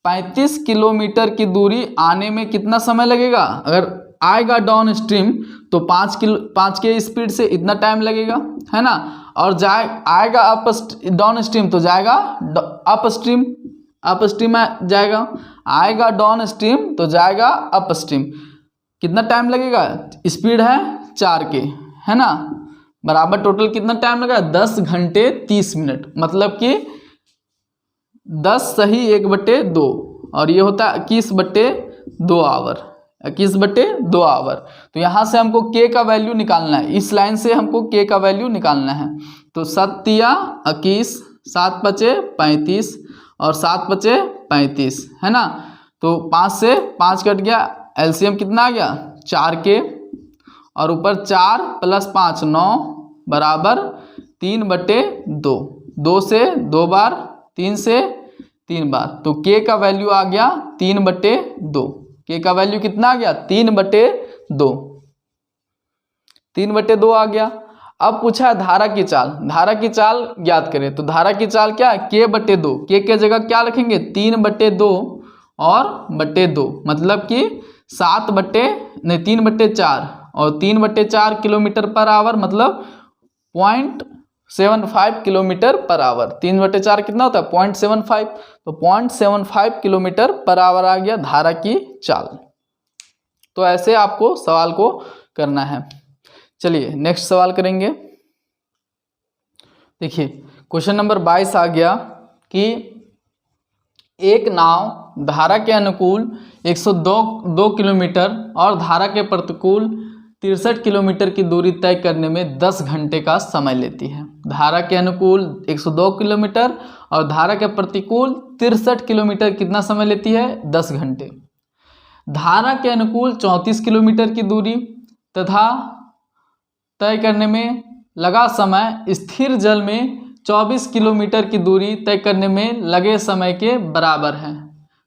35 किलोमीटर की दूरी आने में कितना समय लगेगा? अगर आएगा डाउन स्ट्रीम तो 5 के स्पीड से इतना टाइम लगेगा, है ना। और आएगा डाउन स्ट्रीम तो जाएगा अप स्ट्रीम जाएगा, आएगा डाउन स्ट्रीम तो जाएगा अप स्ट्रीम। कितना टाइम लगेगा? स्पीड है 4K, है ना, बराबर टोटल कितना टाइम लगा? 10 घंटे 30 मिनट, मतलब कि 10 सही 1/2, और ये होता है 21/2 आवर, 21/2 आवर। तो यहाँ से हमको के का वैल्यू निकालना है, इस लाइन से हमको के का वैल्यू निकालना है। तो 7 या 21, 7 पचे 35 और 7 पचे 35 है ना। तो 5 से 5 कट गया, एलसीएम कितना आ गया 4 के, और ऊपर 4 + 5 9 बराबर 3/2, 2 से 2 बार, 3 से 3 बार, तो के का वैल्यू आ गया 3/2। के का वैल्यू कितना आ गया 3/2, 3/2 आ गया। अब पूछा है धारा की चाल, धारा की चाल ज्ञात करें। तो धारा की चाल क्या है k/2, के जगह क्या रखेंगे 3/2 और /2, मतलब कि 3/4 और 3/4 km/h, मतलब 0.75 km/h। 3/4 कितना होता है 0.75, तो 0.75 km/h आ गया धारा की चाल। तो ऐसे आपको सवाल को करना है। चलिए नेक्स्ट सवाल करेंगे। देखिए क्वेश्चन नंबर 22 आ गया कि एक नाव धारा के अनुकूल 102 किलोमीटर और धारा के प्रतिकूल 63 किलोमीटर की दूरी तय करने में 10 घंटे का समय लेती है। धारा के अनुकूल 102 किलोमीटर और धारा के प्रतिकूल 63 किलोमीटर कितना समय लेती है 10 घंटे। धारा के अनुकूल 34 किलोमीटर की दूरी तथा तय करने में लगा समय स्थिर जल में 24 किलोमीटर की दूरी तय करने में लगे समय के बराबर है।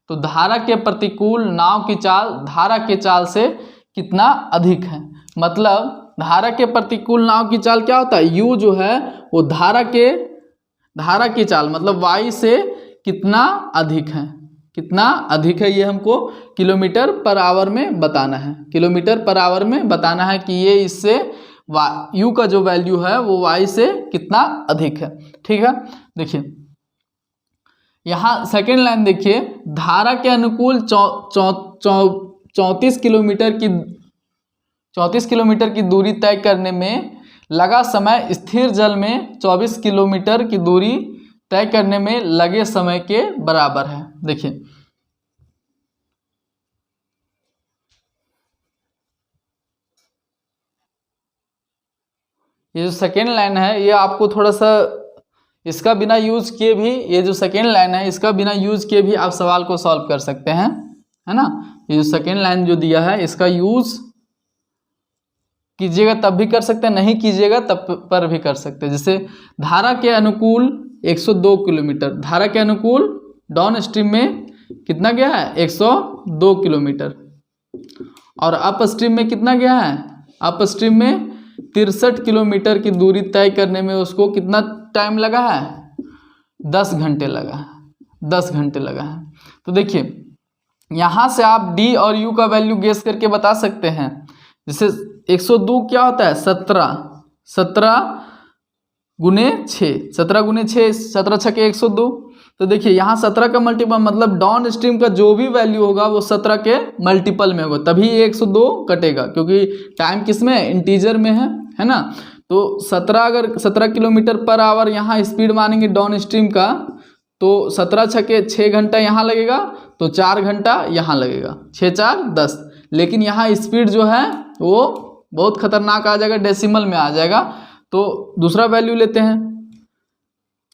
तो धारा के प्रतिकूल नाव की चाल धारा के चाल से कितना अधिक है। मतलब धारा के प्रतिकूल नाव की चाल क्या होता है, u जो है वो धारा की चाल मतलब y से कितना अधिक है, कितना अधिक है ये हमको km/h में बताना है। km/h में बताना है कि ये इससे u का जो वैल्यू है वो y से कितना अधिक है। ठीक है, देखिए यहाँ सेकेंड लाइन देखिए, धारा के अनुकूल 34 किलोमीटर की दूरी तय करने में लगा समय स्थिर जल में 24 किलोमीटर की दूरी तय करने में लगे समय के बराबर है। देखिए ये जो सेकेंड लाइन है ये आपको थोड़ा सा इसका बिना यूज किए भी, ये जो सेकेंड लाइन है इसका बिना यूज किए भी आप सवाल को सॉल्व कर सकते हैं, है ना। ये जो सेकेंड लाइन जो दिया है इसका यूज कीजिएगा तब भी कर सकते हैं, नहीं कीजिएगा तब पर भी कर सकते हैं। जैसे धारा के अनुकूल 102 किलोमीटर, धारा के अनुकूल डाउन स्ट्रीम में कितना गया है 102 किलोमीटर, और अप स्ट्रीम में कितना गया है, अप स्ट्रीम में 63 किलोमीटर की दूरी तय करने में उसको कितना टाइम लगा है 10 घंटे लगा है, 10 घंटे लगा है। तो देखिए यहाँ से आप d और u का वैल्यू गेस करके बता सकते हैं। जैसे 102 क्या होता है 17 गुने 6, 17 गुने 6, 17 छके 102। तो देखिए यहाँ 17 का मल्टीपल मतलब डाउन स्ट्रीम का जो भी वैल्यू होगा वो 17 के मल्टीपल में होगा, तभी 102 कटेगा, क्योंकि टाइम किस में इंटीजर में है ना। तो 17 अगर 17 km/h यहाँ स्पीड मानेंगे डाउन स्ट्रीम का, तो 17 छके 6 घंटा यहाँ लगेगा, तो 4 घंटा यहाँ लगेगा, 6 4 10। लेकिन यहाँ स्पीड जो है वो बहुत खतरनाक आ जाएगा, डेसिमल में आ जाएगा। तो दूसरा वैल्यू लेते हैं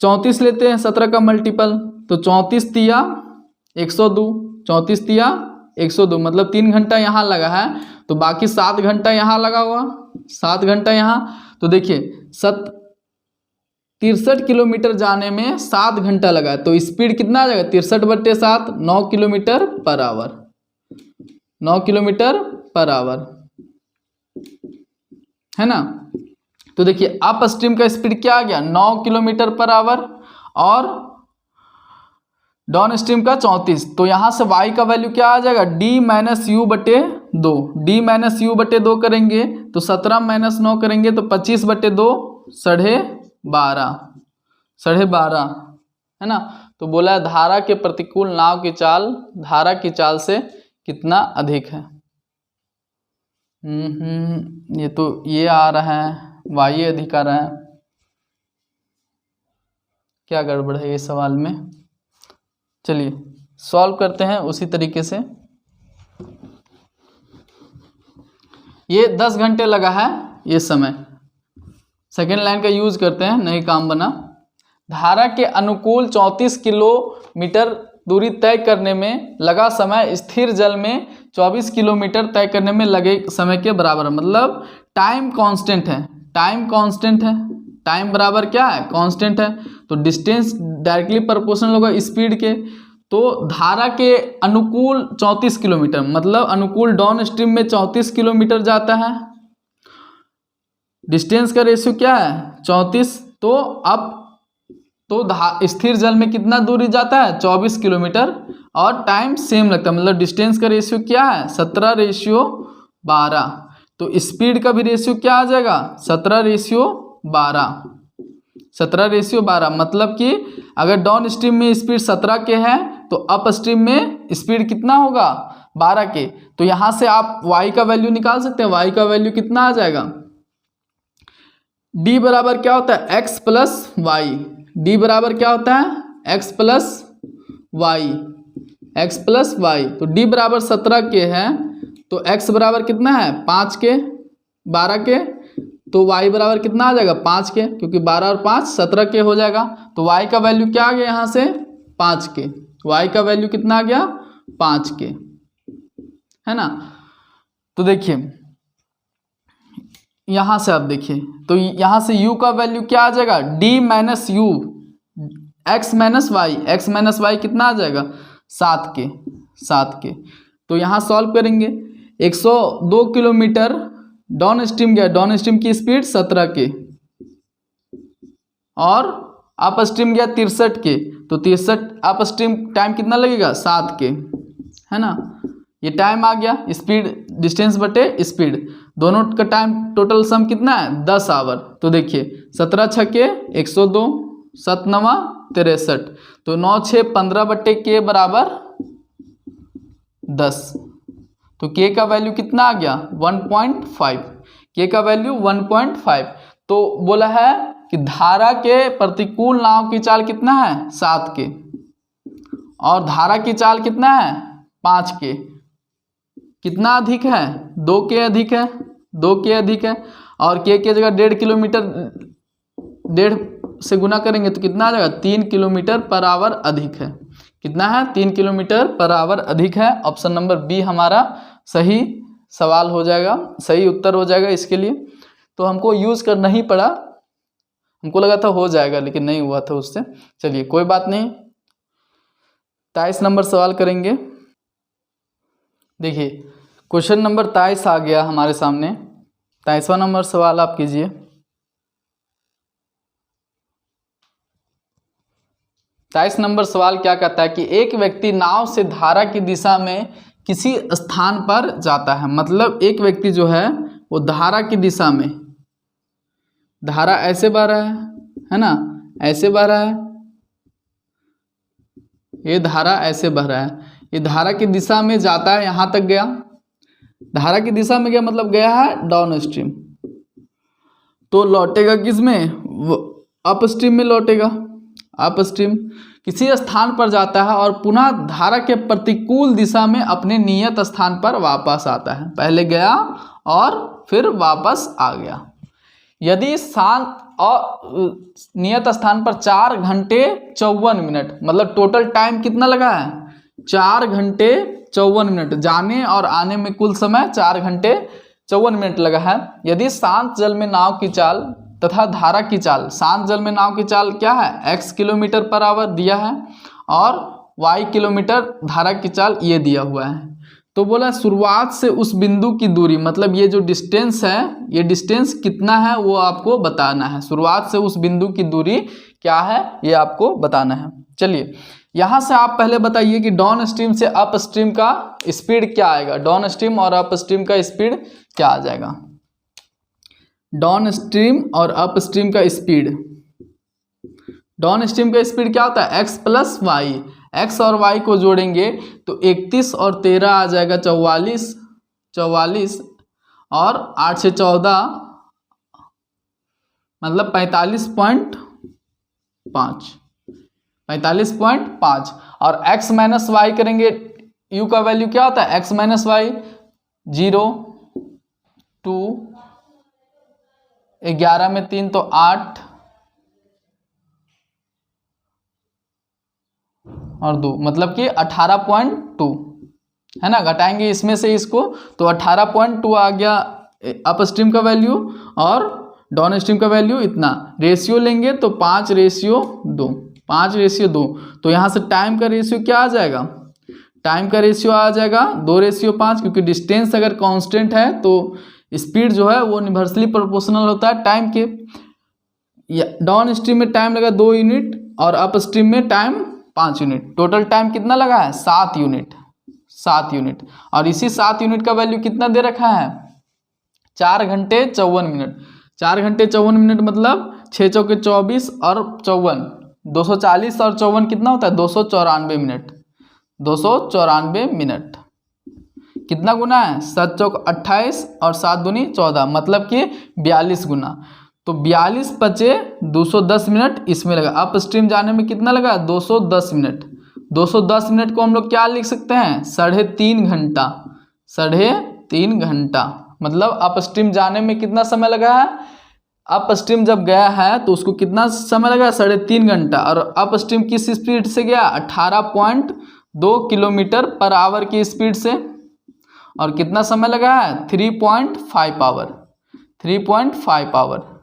34 लेते हैं 17 का मल्टीपल, तो 34 तिया 102, 34 तिया 102 मतलब 3 घंटा यहाँ लगा है, तो बाकी 7 घंटा यहाँ लगा हुआ, 7 घंटा यहाँ। तो देखिए 63 किलोमीटर जाने में 7 घंटा लगा है, तो स्पीड कितना आ जाएगा 63/7 9 km/h, 9 km/h है ना। तो देखिए अप स्ट्रीम का स्पीड क्या आ गया 9 km/h और डाउन स्ट्रीम का 34। तो यहाँ से y का वैल्यू क्या आ जाएगा d - u/2, d - u/2 करेंगे तो 17 - 9 करेंगे तो 25/2 12.5 है ना। तो बोला है धारा के प्रतिकूल नाव की चाल धारा की चाल से कितना अधिक है। ये तो ये आ रहा है y अधिक आ रहा है, क्या गड़बड़ है ये सवाल में। चलिए सॉल्व करते हैं उसी तरीके से। ये 10 घंटे लगा है ये समय। सेकेंड लाइन का यूज करते हैं, नहीं काम बना। धारा के अनुकूल 34 किलोमीटर दूरी तय करने में लगा समय स्थिर जल में 24 किलोमीटर तय करने में लगे समय के बराबर है। मतलब टाइम कांस्टेंट है, टाइम कांस्टेंट है, टाइम बराबर क्या है, कांस्टेंट है। तो डिस्टेंस डायरेक्टली प्रोपोर्शनल होगा स्पीड के। तो धारा के अनुकूल 34 किलोमीटर, मतलब अनुकूल डाउन स्ट्रीम में 34 किलोमीटर जाता है। डिस्टेंस का रेशियो क्या है 34। तो अब तो स्थिर जल में कितना दूरी जाता है 24 किलोमीटर और टाइम सेम लगता है। मतलब डिस्टेंस का रेशियो क्या है 17:12। तो स्पीड का भी रेशियो क्या आ जाएगा 17:12। 17:12 मतलब कि अगर डाउन स्ट्रीम में स्पीड 17 के है तो अप स्ट्रीम में स्पीड कितना होगा 12 के। तो यहाँ से आप y का वैल्यू निकाल सकते हैं। y का वैल्यू कितना आ जाएगा, d बराबर क्या होता है x प्लस वाई। d बराबर क्या होता है x plus y, x plus y. तो d बराबर 17 के है तो x बराबर कितना है 5 के 12 के। तो y बराबर कितना आ जाएगा 5 के, क्योंकि 12 और 5 17 के हो जाएगा। तो y का वैल्यू क्या आ गया यहाँ से 5 के। y का वैल्यू कितना आ गया 5 के, है ना। तो देखिए यहाँ से आप देखिए, तो यहाँ से u का वैल्यू क्या आ जाएगा d minus u x minus y. x minus y कितना आ जाएगा 7 के, 7 के। तो यहाँ सॉल्व करेंगे 102 किलोमीटर डाउन स्ट्रीम गया, डाउन स्ट्रीम की स्पीड 17 के और अप स्ट्रीम गया 63 के। तो 63 अप स्ट्रीम टाइम कितना लगेगा 7 के, है ना। ये टाइम आ गया, स्पीड डिस्टेंस बटे स्पीड, दोनों का टाइम टोटल सम कितना है 10 आवर। तो देखिए 17 छक्के 102, 7 नवा 63। तो 9 6 15 बटे के बराबर 10। तो के का वैल्यू कितना आ गया 1.5। के का वैल्यू 1.5। तो बोला है कि धारा के प्रतिकूल नाव की चाल कितना है 7 के और धारा की चाल कितना है 5 के। कितना अधिक है 2 के अधिक है, 2 के अधिक है। और के जगह 1.5 किलोमीटर 1.5 से गुना करेंगे तो कितना आ जाएगा 3 किलोमीटर पर आवर अधिक है। कितना है 3 किलोमीटर पर आवर अधिक है। ऑप्शन नंबर बी हमारा सही सवाल हो जाएगा, सही उत्तर हो जाएगा इसके लिए। तो हमको यूज़ करना ही पड़ा, हमको लगा था हो जाएगा लेकिन नहीं हुआ था उससे। चलिए कोई बात नहीं, 23 नंबर सवाल करेंगे। देखिए क्वेश्चन नंबर 23 आ गया हमारे सामने। 23वां नंबर सवाल आप कीजिए। 23 नंबर सवाल क्या कहता है कि एक व्यक्ति नाव से धारा की दिशा में किसी स्थान पर जाता है। मतलब एक व्यक्ति जो है वो धारा की दिशा में, धारा ऐसे बह रहा है ना, ऐसे बह रहा है, ये धारा ऐसे बह रहा है, ये धारा की दिशा में जाता है, यहाँ तक गया, धारा की दिशा में गया मतलब गया है डाउन स्ट्रीम। तो लौटेगा किस में, अप स्ट्रीम में लौटेगा, अप स्ट्रीम। किसी स्थान पर जाता है और पुनः धारा के प्रतिकूल दिशा में अपने नियत स्थान पर वापस आता है। पहले गया और फिर वापस आ गया। यदि शांत और नियत स्थान पर 4 घंटे 54 मिनट, मतलब टोटल टाइम कितना लगा है 4 घंटे 54 मिनट, जाने और आने में कुल समय 4 घंटे 54 मिनट लगा है। यदि शांत जल में नाव की चाल तथा धारा की चाल, शांत जल में नाव की चाल क्या है x किलोमीटर पर आवर दिया है और y किलोमीटर धारा की चाल ये दिया हुआ है। तो बोला शुरुआत से उस बिंदु की दूरी, मतलब ये जो डिस्टेंस है, ये डिस्टेंस कितना है वो आपको बताना है। शुरुआत से उस बिंदु की दूरी क्या है ये आपको बताना है। चलिए यहाँ से आप पहले बताइए कि डाउन स्ट्रीम से अप स्ट्रीम का स्पीड क्या आएगा। डाउन स्ट्रीम और अप स्ट्रीम का स्पीड क्या आ जाएगा। डाउन स्ट्रीम और अप स्ट्रीम का स्पीड, डाउन स्ट्रीम का स्पीड क्या होता है x प्लस वाई। x और y को जोड़ेंगे तो 31 और 13 आ जाएगा 44, 44 और 8 से 14 मतलब 45.5, 45.5। और x माइनस वाई करेंगे, u का वैल्यू क्या होता है x माइनस वाई 0, 2, 11 में 3 तो 8 और 2 मतलब कि 18.2 है ना। घटाएंगे इसमें से इसको तो 18.2 आ गया अप स्ट्रीम का वैल्यू और डाउन स्ट्रीम का वैल्यू इतना। रेशियो लेंगे तो 5:2, 5:2। तो यहाँ से टाइम का रेशियो क्या आ जाएगा, टाइम का रेशियो आ जाएगा 2:5, क्योंकि डिस्टेंस अगर कांस्टेंट है तो स्पीड जो है वो इन्वर्सली प्रोपोर्शनल होता है टाइम के। डाउन स्ट्रीम में टाइम लगा 2 यूनिट और अप स्ट्रीम में टाइम 5 यूनिट। टोटल टाइम कितना लगा है, 7 यूनिट, 7 यूनिट। और इसी 7 यूनिट का वैल्यू कितना दे रखा है, 4 घंटे 54 मिनट। 4 घंटे 54 मिनट मतलब 6 चौके 24 और 54, 240 और 54 कितना होता है, 294 मिनट। 294 मिनट कितना गुना है, 7 चौक 28 और 7 दूनी 14 मतलब कि 42 गुना। तो 42 बचे 210 मिनट इसमें लगा। अप स्ट्रीम जाने में कितना लगा, 210 मिनट। 210 मिनट को हम लोग क्या लिख सकते हैं, 3.5 घंटा। 3.5 घंटा मतलब अप स्ट्रीम जाने में कितना समय लगा है, अप स्ट्रीम जब गया है तो उसको कितना समय लगा, 3.5 घंटा। और अप स्ट्रीम किस स्पीड से गया, 18.2 किलोमीटर पर आवर की स्पीड से। और कितना समय लगा है, 3.5 आवर, 3.5 आवर।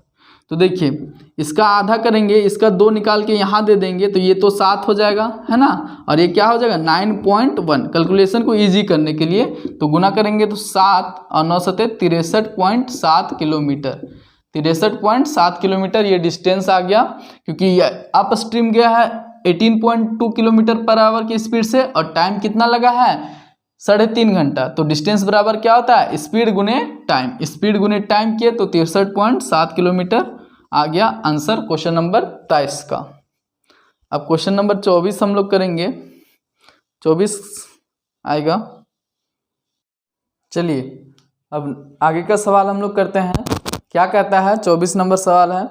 तो देखिए इसका आधा करेंगे, इसका 2 निकाल के यहाँ दे देंगे तो ये तो 7 हो जाएगा है ना। और ये क्या हो जाएगा 9.1। कैलकुलेशन को इजी करने के लिए तो गुना करेंगे तो 7 और 9 सते 63.7 किलोमीटर। 63.7 किलोमीटर ये डिस्टेंस आ गया, क्योंकि अप स्ट्रीम गया है 18.2 किलोमीटर पर आवर की स्पीड से और टाइम कितना लगा है, 3.5 घंटा। तो डिस्टेंस बराबर क्या होता है, स्पीड गुने टाइम। स्पीड गुने टाइम किए तो 63.7 किलोमीटर आ गया आंसर क्वेश्चन नंबर 23 का। अब क्वेश्चन नंबर 24 हम लोग करेंगे, 24 आएगा। चलिए अब आगे का सवाल हम लोग करते हैं। क्या कहता है, 24 नंबर सवाल है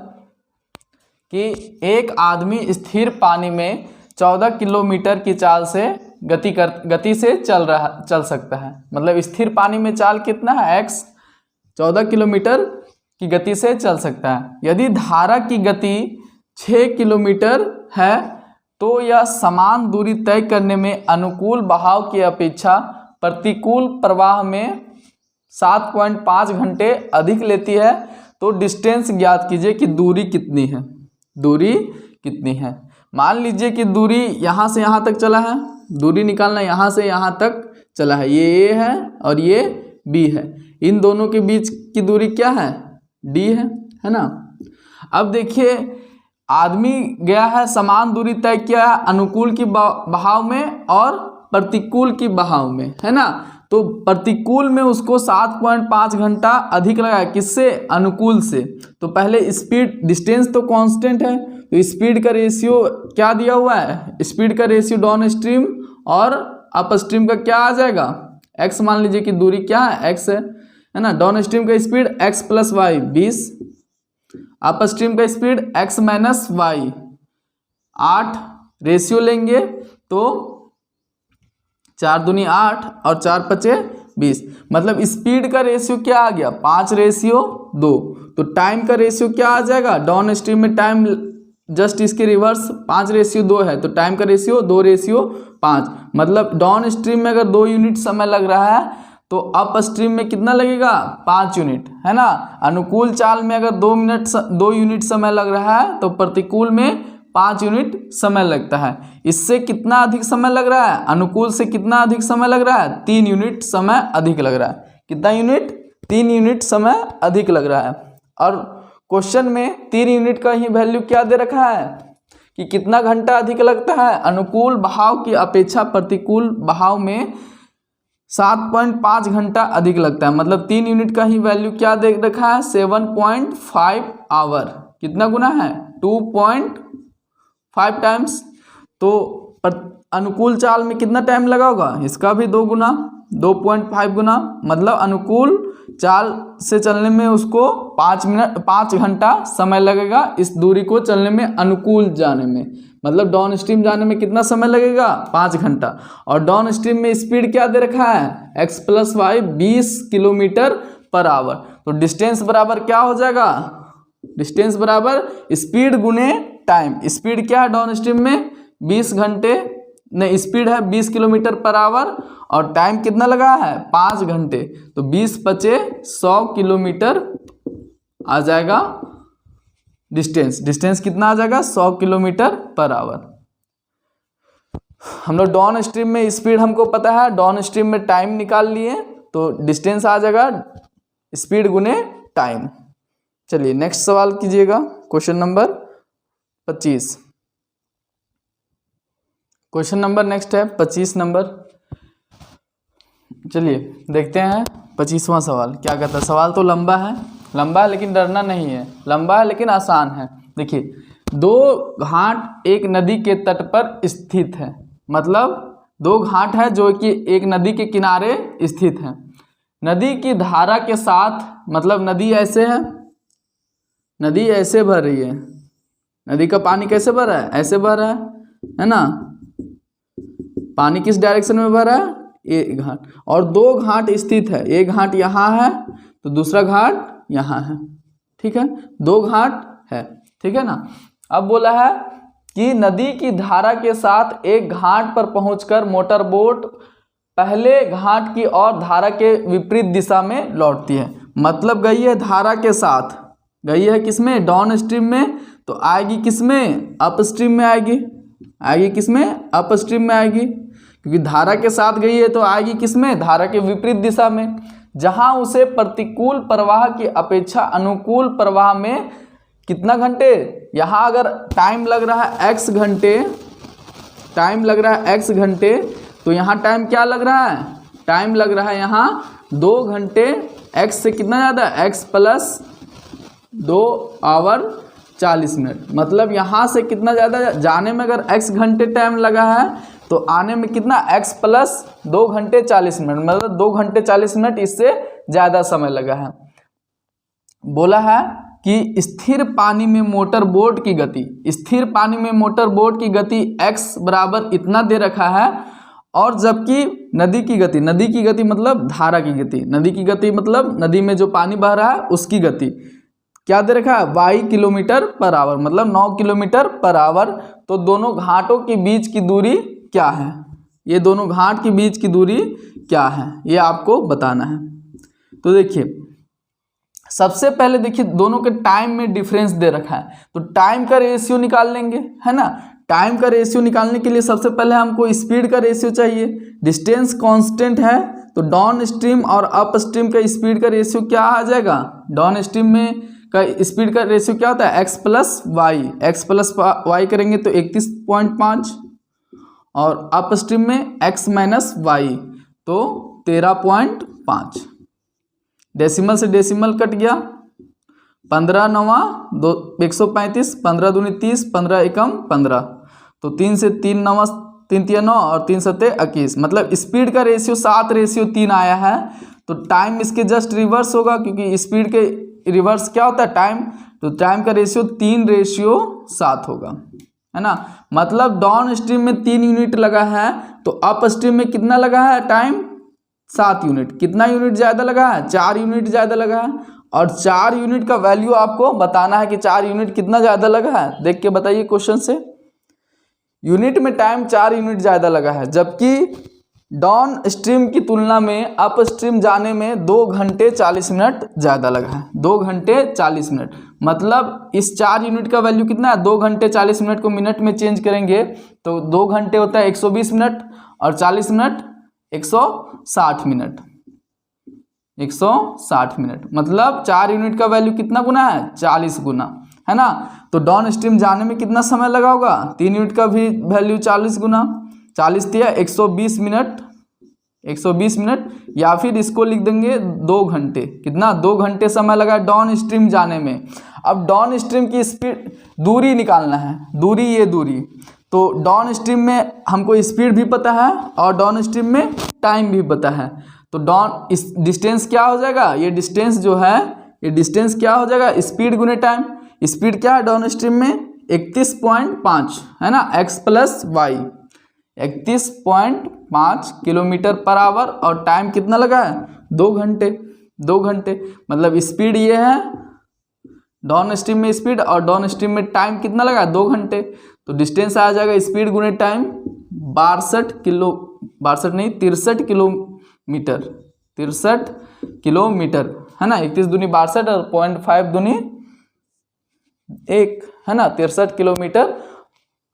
कि एक आदमी स्थिर पानी में 14 किलोमीटर की चाल से गति से चल सकता है। मतलब स्थिर पानी में चाल कितना है, x, 14 किलोमीटर की गति से चल सकता है। यदि धारा की गति 6 किलोमीटर है तो यह समान दूरी तय करने में अनुकूल बहाव की अपेक्षा प्रतिकूल प्रवाह में 7.5 घंटे अधिक लेती है। तो डिस्टेंस ज्ञात कीजिए कि दूरी कितनी है, दूरी कितनी है। मान लीजिए कि दूरी यहाँ से यहाँ तक चला है, दूरी निकालना यहाँ से यहाँ तक चला है, ये A है और ये B है। इन दोनों के बीच की दूरी क्या है, D है ना। अब देखिए आदमी गया है, समान दूरी तय किया है अनुकूल की बहाव में और प्रतिकूल की बहाव में, है ना। तो प्रतिकूल में उसको 7.5 घंटा अधिक लगा है, किससे, अनुकूल से। तो पहले स्पीड, डिस्टेंस तो कांस्टेंट है तो स्पीड का रेशियो क्या दिया हुआ है, स्पीड का रेशियो डाउन स्ट्रीम और अप स्ट्रीम का क्या आ जाएगा, x। मान लीजिए कि दूरी क्या है, x है ना। डाउन स्ट्रीम का speed x + y 20, up stream का स्पीड x - y 8। रेशियो लेंगे तो 4 दूनी 8 और 4 पचे 20। मतलब स्पीड का रेशियो क्या आ गया, 5:2। तो टाइम का रेशियो क्या आ जाएगा, डाउन स्ट्रीम में टाइम जस्ट इसके रिवर्स 5:2 है तो टाइम का रेशियो 2:5। मतलब डाउन स्ट्रीम में अगर 2 यूनिट समय लग रहा है तो अप स्ट्रीम में कितना लगेगा, 5 यूनिट, है ना। अनुकूल चाल में अगर 2 यूनिट समय लग रहा है तो प्रतिकूल में 5 यूनिट समय लगता है। इससे कितना अधिक समय लग रहा है, अनुकूल से कितना अधिक समय लग रहा है, 3 यूनिट समय अधिक लग रहा है। कितना यूनिट, 3 यूनिट समय अधिक लग रहा है। और क्वेश्चन में 3 यूनिट का ही वैल्यू क्या दे रखा है कि कितना घंटा अधिक लगता है, अनुकूल बहाव की अपेक्षा प्रतिकूल बहाव में 7.5 घंटा अधिक लगता है। मतलब 3 यूनिट का ही वैल्यू क्या दे रखा है, 7.5 आवर। कितना गुना है, 2.5 टाइम्स। तो अनुकूल चाल में कितना टाइम लगा होगा, इसका भी 2 गुना, 2.5 गुना। मतलब अनुकूल चाल से चलने में उसको 5 घंटा समय लगेगा इस दूरी को चलने में, अनुकूल जाने में। मतलब डाउन स्ट्रीम जाने में कितना समय लगेगा, 5 घंटा। और डाउन स्ट्रीम में स्पीड क्या दे रखा है, x + y 20 kilometre per our. तो डिस्टेंस बराबर क्या हो जाएगा, डिस्टेंस बराबर स्पीड गुने टाइम। स्पीड क्या है डाउन स्ट्रीम में 20 घंटे, नहीं स्पीड है 20 किलोमीटर पर आवर और टाइम कितना लगा है 5 घंटे, तो 20 बचे 100 किलोमीटर आ जाएगा डिस्टेंस। डिस्टेंस कितना आ जाएगा 100 किलोमीटर पर आवर। हम लोग डाउन स्ट्रीम में स्पीड हमको पता है, डाउन स्ट्रीम में टाइम निकाल लिए, तो डिस्टेंस आ जाएगा स्पीड गुने टाइम। चलिए नेक्स्ट सवाल कीजिएगा, question number 25। Question number next है 25 नंबर। चलिए देखते हैं 25वां सवाल क्या कहता है। सवाल तो लंबा है लेकिन डरना नहीं है, लंबा है लेकिन आसान है। देखिए, दो घाट एक नदी के तट पर स्थित है, मतलब दो घाट है जो कि एक नदी के किनारे स्थित है। नदी की धारा के साथ, मतलब नदी ऐसे है, नदी ऐसे बह रही है, नदी का पानी कैसे बह रहा है, ऐसे बह रहा है ना। पानी किस डायरेक्शन में बह रहा है, एक घाट, और दो घाट स्थित है, एक घाट यहाँ है तो दूसरा घाट यहाँ है, ठीक है, दो घाट है, ठीक है ना। अब बोला है कि नदी की धारा के साथ एक घाट पर पहुंचकर मोटर बोट पहले घाट की ओर धारा के विपरीत दिशा में लौटती है। मतलब गई है धारा के साथ, गई है किसमें, डाउन स्ट्रीम में, तो आएगी किसमें, अप स्ट्रीम में आएगी, आएगी किसमें, अप स्ट्रीम में आएगी, क्योंकि धारा के साथ गई है तो आएगी किसमें, धारा के विपरीत दिशा में, जहां उसे प्रतिकूल प्रवाह की अपेक्षा अनुकूल प्रवाह में कितना घंटे, यहाँ अगर टाइम लग रहा है x घंटे, टाइम लग रहा है x घंटे, तो यहाँ टाइम क्या लग रहा है, टाइम लग रहा है यहाँ 2 घंटे, x से कितना ज़्यादा, x प्लस 2 आवर 40 मिनट। मतलब यहाँ से कितना ज़्यादा, जाने में अगर x घंटे टाइम लगा है तो आने में कितना, x प्लस 2 घंटे 40 मिनट, मतलब 2 घंटे 40 मिनट इससे ज़्यादा समय लगा है। बोला है कि स्थिर पानी में मोटर बोट की गति, स्थिर पानी में मोटर बोट की गति x बराबर इतना दे रखा है, और जबकि नदी की गति, नदी की गति मतलब धारा की गति, नदी की गति मतलब नदी में जो पानी बह रहा है उसकी गति क्या दे रखा है, y किलोमीटर पर आवर, मतलब 9 किलोमीटर पर आवर। तो दोनों घाटों के बीच की दूरी क्या है, ये दोनों घाट के बीच की दूरी क्या है, ये आपको बताना है। तो देखिए सबसे पहले देखिए दोनों के टाइम में डिफरेंस दे रखा है, तो टाइम का रेशियो निकाल लेंगे, है ना। टाइम का रेशियो निकालने के लिए सबसे पहले हमको स्पीड का रेशियो चाहिए। डिस्टेंस कांस्टेंट है तो डाउन स्ट्रीम और अप स्ट्रीम का स्पीड का रेशियो क्या आ जाएगा, डाउन स्ट्रीम में का स्पीड का रेशियो क्या होता है, x plus y, x plus y करेंगे तो 31.5, और अप स्ट्रीम में x माइनस वाई तो 13.5। डेसिमल से डेसिमल कट गया, 15 नवा 135, 15 दूनी 30, 15 एकम 15, तो 3 से 3 नवा 3 3 9 और 3 7 21, मतलब स्पीड का रेशियो 7:3 आया है। तो टाइम इसके जस्ट रिवर्स होगा, क्योंकि स्पीड के रिवर्स क्या होता है टाइम, तो टाइम का रेशियो 3:7 होगा, है ना। मतलब डाउन स्ट्रीम में 3 यूनिट लगा है तो अप स्ट्रीम में कितना लगा है टाइम, 7 यूनिट। कितना यूनिट ज़्यादा लगा है, 4 यूनिट ज़्यादा लगा है, और 4 यूनिट का वैल्यू आपको बताना है कि 4 यूनिट कितना ज़्यादा लगा है। देख के बताइए क्वेश्चन से, यूनिट में टाइम 4 यूनिट ज़्यादा लगा है, जबकि डाउन स्ट्रीम की तुलना में अप स्ट्रीम जाने में 2 घंटे 40 मिनट ज़्यादा लगा है, 2 घंटे 40 मिनट। मतलब इस 4 यूनिट का वैल्यू कितना है, 2 घंटे 40 मिनट को मिनट में चेंज करेंगे तो 2 घंटे होता है 120 मिनट, और 40 मिनट 160 मिनट, 160 मिनट। मतलब 4 यूनिट का वैल्यू कितना गुना है, 40 गुना, है ना। तो डाउन स्ट्रीम जाने में कितना समय लगा होगा, 3 यूनिट का भी वैल्यू 40 गुना, 40 दिया 120 मिनट, 120 मिनट, या फिर इसको लिख देंगे 2 घंटे। कितना, 2 घंटे समय लगा डाउन स्ट्रीम जाने में। अब डाउन स्ट्रीम की स्पीड, दूरी निकालना है, दूरी, ये दूरी, तो डाउन स्ट्रीम में हमको स्पीड भी पता है और डाउन स्ट्रीम में टाइम भी पता है। तो डाउन इस डिस्टेंस क्या हो जाएगा, ये डिस्टेंस जो है, ये डिस्टेंस क्या हो जाएगा, स्पीड गुने टाइम। स्पीड क्या है डाउन स्ट्रीम में 31.5, है ना, x plus y, 31.5 kilometre per hour, और टाइम कितना लगा है, 2 घंटे। 2 घंटे। मतलब स्पीड ये है डाउन स्ट्रीम में स्पीड, और डाउन स्ट्रीम में टाइम कितना लगा 2 घंटे। तो डिस्टेंस आ जाएगा स्पीड गुने टाइम 63 किलोमीटर, 63 किलोमीटर है ना। 31 दूनी 62 और 0.5 दूनी 1 है ना, 63 किलोमीटर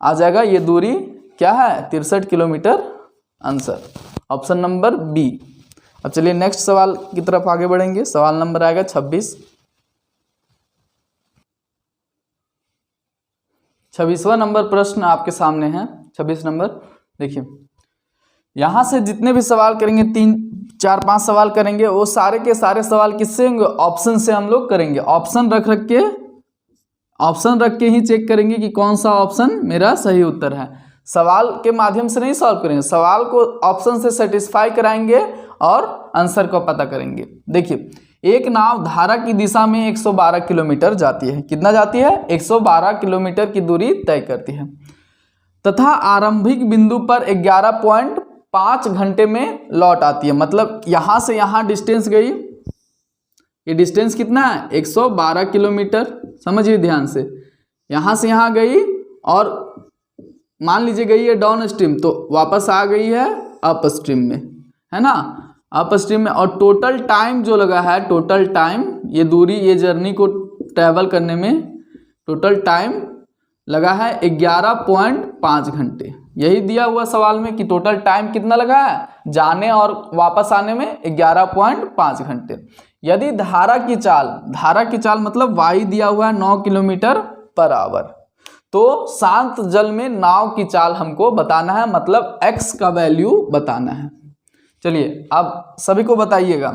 आ जाएगा। ये दूरी क्या है 63 kilometre, answer option number B. अब चलिए नेक्स्ट सवाल की तरफ आगे बढ़ेंगे। सवाल नंबर आएगा 26वां नंबर प्रश्न आपके सामने है। 26 नंबर देखिए, यहां से जितने भी सवाल करेंगे 3, 4, 5 सवाल करेंगे, वो सारे के सारे सवाल किससे होंगे, ऑप्शन से हम लोग करेंगे। ऑप्शन रख के ही चेक करेंगे कि कौन सा ऑप्शन मेरा सही उत्तर है। सवाल के माध्यम से नहीं सॉल्व करेंगे, सवाल को ऑप्शन से सेटिस्फाई कराएंगे और आंसर को पता करेंगे। देखिए, एक नाव धारा की दिशा में 112 किलोमीटर जाती है। कितना जाती है 112 किलोमीटर की दूरी तय करती है तथा आरंभिक बिंदु पर 11.5 घंटे में लौट आती है। मतलब यहां से यहां डिस्टेंस गई, ये डिस्टेंस कितना है 112 किलोमीटर, समझिए ध्यान से। यहां से यहां गई और मान लीजिए गई है डाउन स्ट्रीम, तो वापस आ गई है अप स्ट्रीम में, है ना, अप स्ट्रीम में। और टोटल टाइम जो लगा है, टोटल टाइम, ये दूरी, ये जर्नी को ट्रैवल करने में टोटल टाइम लगा है 11.5 घंटे। यही दिया हुआ सवाल में कि टोटल टाइम कितना लगा है जाने और वापस आने में 11.5 घंटे। यदि धारा की चाल मतलब वाई दिया हुआ है 9 किलोमीटर पर आवर, तो शांत जल में नाव की चाल हमको बताना है, मतलब x का वैल्यू बताना है। चलिए अब सभी को बताइएगा,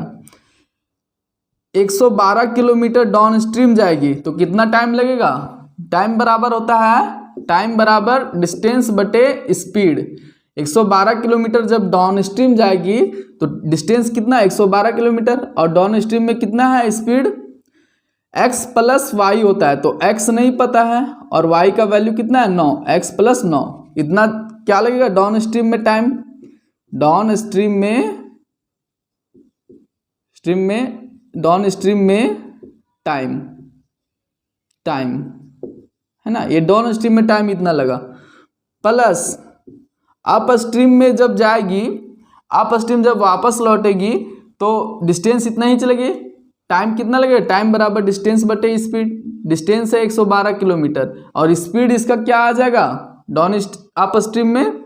112 किलोमीटर डाउन स्ट्रीम जाएगी तो कितना टाइम लगेगा। टाइम बराबर होता है, टाइम बराबर डिस्टेंस बटे स्पीड। 112 किलोमीटर जब डाउन स्ट्रीम जाएगी तो डिस्टेंस कितना 112 किलोमीटर, और डाउन स्ट्रीम में कितना है स्पीड, x प्लस वाई होता है। तो x नहीं पता है और y का वैल्यू कितना है 9, x प्लस 9, इतना क्या लगेगा डाउन स्ट्रीम में टाइम। डाउन स्ट्रीम में टाइम है ना, ये डाउन स्ट्रीम में टाइम इतना लगा, प्लस अप स्ट्रीम में जब जाएगी, अप स्ट्रीम जब वापस लौटेगी तो डिस्टेंस इतना ही चलेगी। टाइम कितना लगेगा, टाइम बराबर डिस्टेंस बटे स्पीड। डिस्टेंस है 112 किलोमीटर और स्पीड इसका क्या आ जाएगा डाउन अप स्ट्रीम में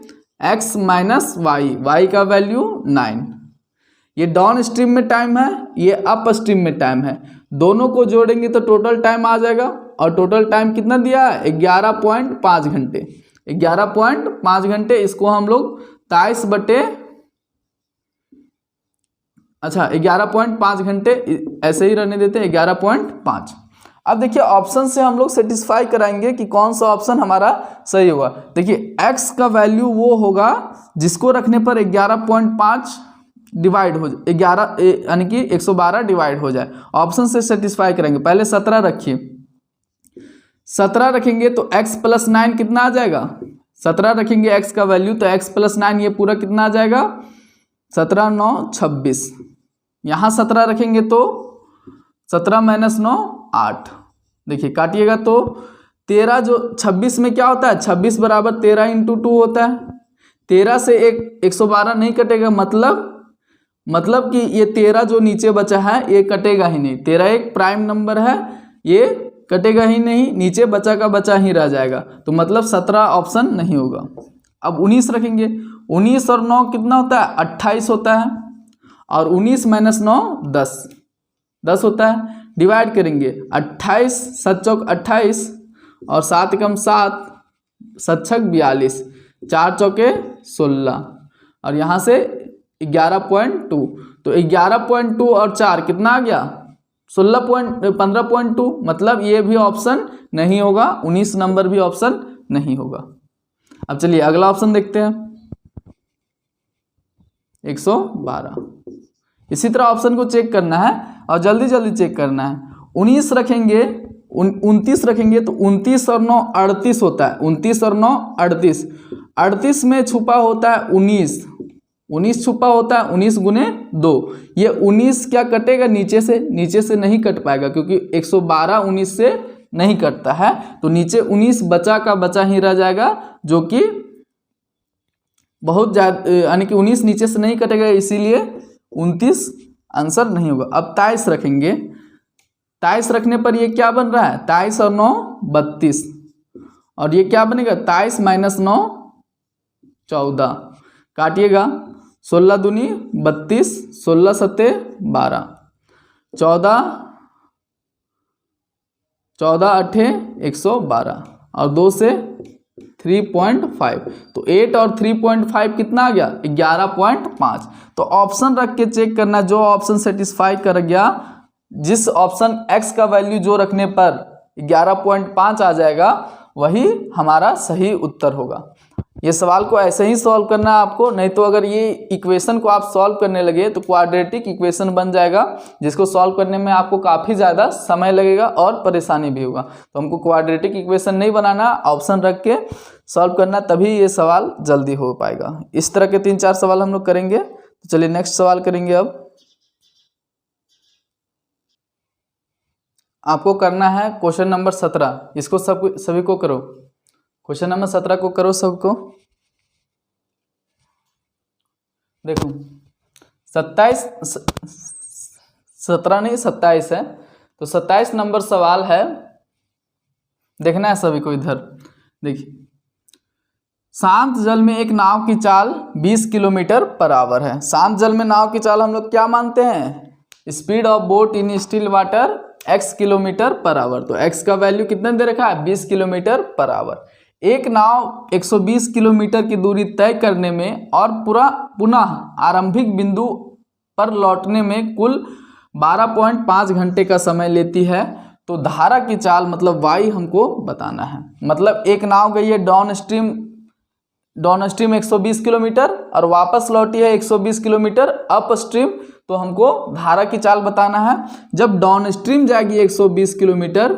x माइनस वाई, वाई का वैल्यू 9। ये डाउन स्ट्रीम में टाइम है, ये अप स्ट्रीम में टाइम है, दोनों को जोड़ेंगे तो टोटल टाइम आ जाएगा। और टोटल टाइम कितना दिया है 11.5 घंटे, 11.5 घंटे। इसको हम लोग 23 बटे 11.5 घंटे ऐसे ही रहने देते हैं, 11.5। अब देखिए ऑप्शन से हम लोग सेटिस्फाई कराएंगे कि कौन सा ऑप्शन हमारा सही होगा। देखिए x का वैल्यू वो होगा जिसको रखने पर 11.5 डिवाइड हो जाए, 11 यानी कि 112 डिवाइड हो जाए। ऑप्शन से सेटिस्फाई करेंगे। पहले 17 रखिए, 17 रखेंगे तो x प्लस 9 कितना आ जाएगा, 17 रखेंगे x का वैल्यू तो x प्लस 9 ये पूरा कितना आ जाएगा 17 9 26। यहाँ 17 रखेंगे तो 17 माइनस 9 8। देखिए काटिएगा तो 13 जो 26 में क्या होता है 26 बराबर 13 इंटू 2 होता है। 13 से 112 नहीं कटेगा, मतलब कि ये 13 जो नीचे बचा है ये कटेगा ही नहीं। 13 एक प्राइम नंबर है, ये कटेगा ही नहीं, नीचे बचा का बचा ही रह जाएगा। तो मतलब 17 ऑप्शन नहीं होगा। अब 19 रखेंगे, 19 और 9 कितना होता है 28 होता है, और 19 माइनस 9 10 होता है। डिवाइड करेंगे 28 7 चौक 28 और 7 एकम 7 7 छक 42, 4 चौके 16 और यहाँ से 11.2। तो 11.2 और 4 कितना आ गया 15.2। मतलब ये भी ऑप्शन नहीं होगा, 19 नंबर भी ऑप्शन नहीं होगा। अब चलिए अगला ऑप्शन देखते हैं 112। इसी तरह ऑप्शन को चेक करना है और जल्दी जल्दी चेक करना है। 19 रखेंगे 29 रखेंगे तो 29 और 9 38 होता है, 29 और 9 38। 38 में छुपा होता है 19, 19 छुपा होता है, 19 गुने 2, ये 19 क्या कटेगा नीचे से नहीं कट पाएगा क्योंकि 112 19 से नहीं कटता है, तो नीचे 19 बचा का बचा ही रह जाएगा, जो कि बहुत ज्यादा, यानी कि 19 नीचे से नहीं कटेगा, इसीलिए 29 आंसर नहीं होगा। अब 23 रखेंगे, 23 रखने पर ये क्या बन रहा है, 23 और 9 32, और ये क्या बनेगा 23 - 9 14, काटिएगा 16 दूनी 32, 16 सत्ते 12, 14 अट्ठे 112 और 2 से 3.5, तो 8 और 3.5 कितना आ गया 11.5। तो ऑप्शन रख के चेक करना, जो ऑप्शन सेटिस्फाई कर गया, जिस ऑप्शन x का वैल्यू जो रखने पर 11.5 आ जाएगा वही हमारा सही उत्तर होगा। ये सवाल को ऐसे ही सॉल्व करना है आपको, नहीं तो अगर ये इक्वेशन को आप सॉल्व करने लगे तो क्वाड्रेटिक इक्वेशन बन जाएगा, जिसको सॉल्व करने में आपको काफ़ी ज़्यादा समय लगेगा और परेशानी भी होगा। तो हमको क्वाड्रेटिक इक्वेशन नहीं बनाना, ऑप्शन रख के सॉल्व करना, तभी ये सवाल जल्दी हो पाएगा। इस तरह के 3-4 सवाल हम लोग करेंगे। तो चलिए नेक्स्ट सवाल करेंगे। अब आपको करना है क्वेश्चन नंबर 17, इसको सभी को करो, क्वेश्चन नंबर 17 को करो सबको। देखो 27 17 नहीं 27 है, तो 27 नंबर सवाल है, देखना है सभी को। इधर देखिए, शांत जल में एक नाव की चाल 20 किलोमीटर पर आवर है। शांत जल में नाव की चाल हम लोग क्या मानते हैं, speed of boat in still water x kilometre per our. तो x का वैल्यू कितना दे रखा है 20 किलोमीटर पर आवर। एक नाव 120 किलोमीटर की दूरी तय करने में और पुनः आरंभिक बिंदु पर लौटने में कुल 12.5 घंटे का समय लेती है। तो धारा की चाल मतलब y हमको बताना है। मतलब एक नाव गई है डाउन स्ट्रीम 120 किलोमीटर और वापस लौटी है 120 किलोमीटर अप स्ट्रीम, तो हमको धारा की चाल बताना है। जब डाउन स्ट्रीम जाएगी 120 किलोमीटर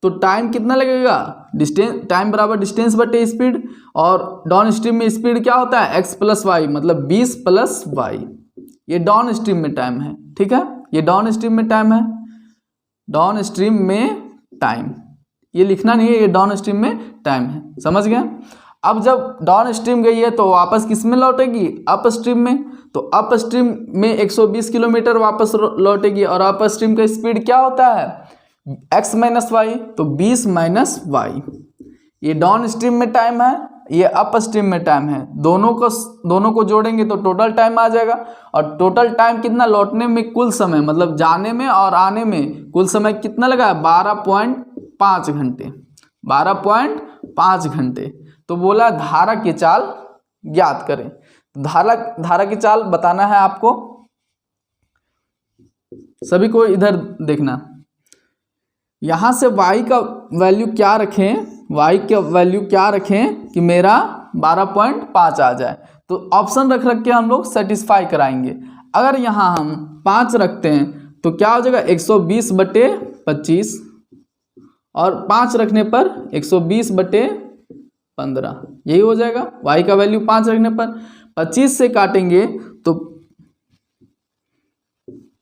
तो टाइम कितना लगेगा, डिस्टेंस, टाइम बराबर डिस्टेंस बटे स्पीड, और डाउन स्ट्रीम में स्पीड क्या होता है x + y, मतलब 20 + y। ये डाउन स्ट्रीम में टाइम है, ठीक है, ये डाउन स्ट्रीम में टाइम है, डाउन स्ट्रीम में टाइम, ये लिखना नहीं है, ये डाउन स्ट्रीम में टाइम है, समझ गए। अब जब डाउन स्ट्रीम गई है तो वापस किस में लौटेगी, अप स्ट्रीम में। तो अप स्ट्रीम में 120 किलोमीटर वापस लौटेगी, और अप स्ट्रीम का स्पीड क्या होता है x - y, तो 20 - y। ये डाउन स्ट्रीम में टाइम है, ये अप स्ट्रीम में टाइम है, दोनों को जोड़ेंगे तो टोटल टाइम आ जाएगा। और टोटल टाइम कितना, लौटने में कुल समय, मतलब जाने में और आने में कुल समय कितना लगा है 12.5 घंटे, 12.5 घंटे। तो बोला धारा की चाल ज्ञात करें। धारा की चाल बताना है आपको, सभी को इधर देखना। यहां से y का वैल्यू क्या रखें, y का वैल्यू क्या रखें कि मेरा 12.5 आ जाए। तो ऑप्शन रख के हम लोग सेटिस्फाई कराएंगे। अगर यहां हम 5 रखते हैं तो क्या हो जाएगा 120/25, और 5 रखने पर 120/15, यही हो जाएगा। y का वैल्यू 5 रखने पर 25 से काटेंगे तो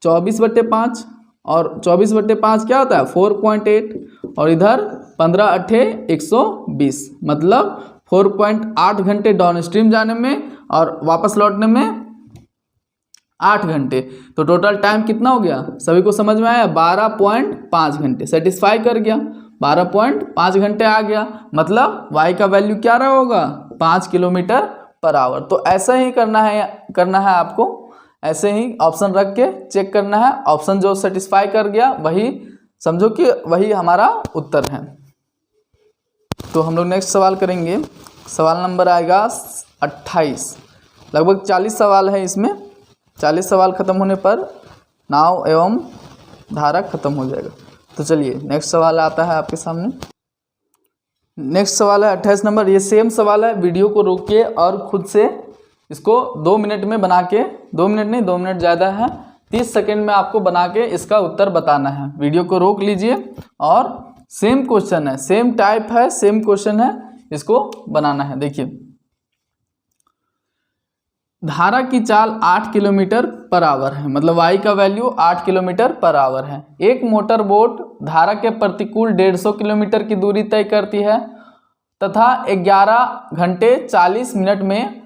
24/5, और 24/5 क्या होता है 4.8, और इधर 15 अट्ठे 120, मतलब 4.8 घंटे डाउन स्ट्रीम जाने में और वापस लौटने में 8 घंटे। तो टोटल टाइम कितना हो गया, सभी को समझ में आया, 12.5 घंटे। सेटिस्फाई कर गया, 12.5 घंटे आ गया, मतलब y का वैल्यू क्या रहा होगा 5 किलोमीटर पर आवर। तो ऐसा ही करना है आपको, ऐसे ही ऑप्शन रख के चेक करना है। ऑप्शन जो सेटिस्फाई कर गया वही समझो कि वही हमारा उत्तर है। तो हम लोग नेक्स्ट सवाल करेंगे। सवाल नंबर आएगा 28। लगभग 40 सवाल है इसमें। 40 सवाल खत्म होने पर नाव एवं धारा खत्म हो जाएगा। तो चलिए नेक्स्ट सवाल आता है आपके सामने। नेक्स्ट सवाल है 28 नंबर। ये सेम सवाल है, वीडियो को रोक के और खुद से इसको 2 मिनट में बना के, 2 मिनट नहीं 2 मिनट ज़्यादा है, 30 सेकेंड में आपको बना के इसका उत्तर बताना है। वीडियो को रोक लीजिए और सेम क्वेश्चन है, सेम टाइप है, सेम क्वेश्चन है, इसको बनाना है। देखिए धारा की चाल 8 किलोमीटर पर आवर है, मतलब y का वैल्यू 8 किलोमीटर पर आवर है। एक मोटर बोट धारा के प्रतिकूल 150 किलोमीटर की दूरी तय करती है तथा 11 घंटे 40 मिनट में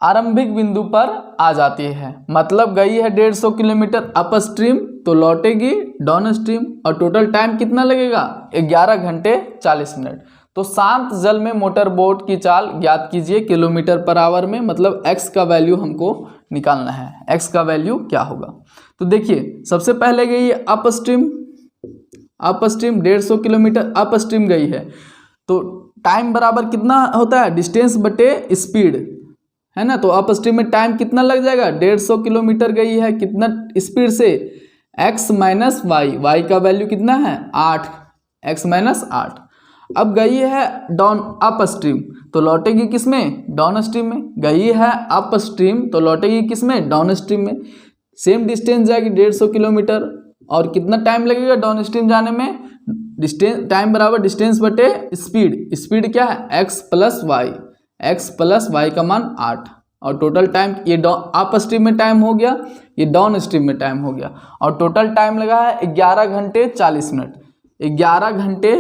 आरंभिक बिंदु पर आ जाती है। मतलब गई है 150 किलोमीटर अप स्ट्रीम तो लौटेगी डाउन स्ट्रीम, और टोटल टाइम कितना लगेगा 11 घंटे 40 मिनट। तो शांत जल में मोटर बोट की चाल ज्ञात कीजिए किलोमीटर पर आवर में, मतलब x का वैल्यू हमको निकालना है, x का वैल्यू क्या होगा। तो देखिए सबसे पहले गई है up stream 150 kilometre up stream गई है, तो टाइम बराबर कितना होता है डिस्टेंस बटे स्पीड, है ना। तो अप स्ट्रीम में टाइम कितना लग जाएगा 150 किलोमीटर गई है कितना स्पीड से, x माइनस वाई का वैल्यू कितना है 8, x माइनस 8। अब गई है डाउन अप स्ट्रीम तो लौटेगी किस में डाउन स्ट्रीम में, गई है अप स्ट्रीम तो लौटेगी किस में डाउन स्ट्रीम में। सेम डिस्टेंस जाएगी 150 किलोमीटर, और कितना टाइम लगेगा डाउन स्ट्रीम जाने में, डिस्टेंस टाइम बराबर डिस्टेंस बटे स्पीड, स्पीड क्या है x प्लस वाई का मान 8, और टोटल टाइम ये अप स्ट्रीम में टाइम हो गया, ये डाउन स्ट्रीम में टाइम हो गया, और टोटल टाइम लगा है 11 घंटे 40 मिनट। 11 घंटे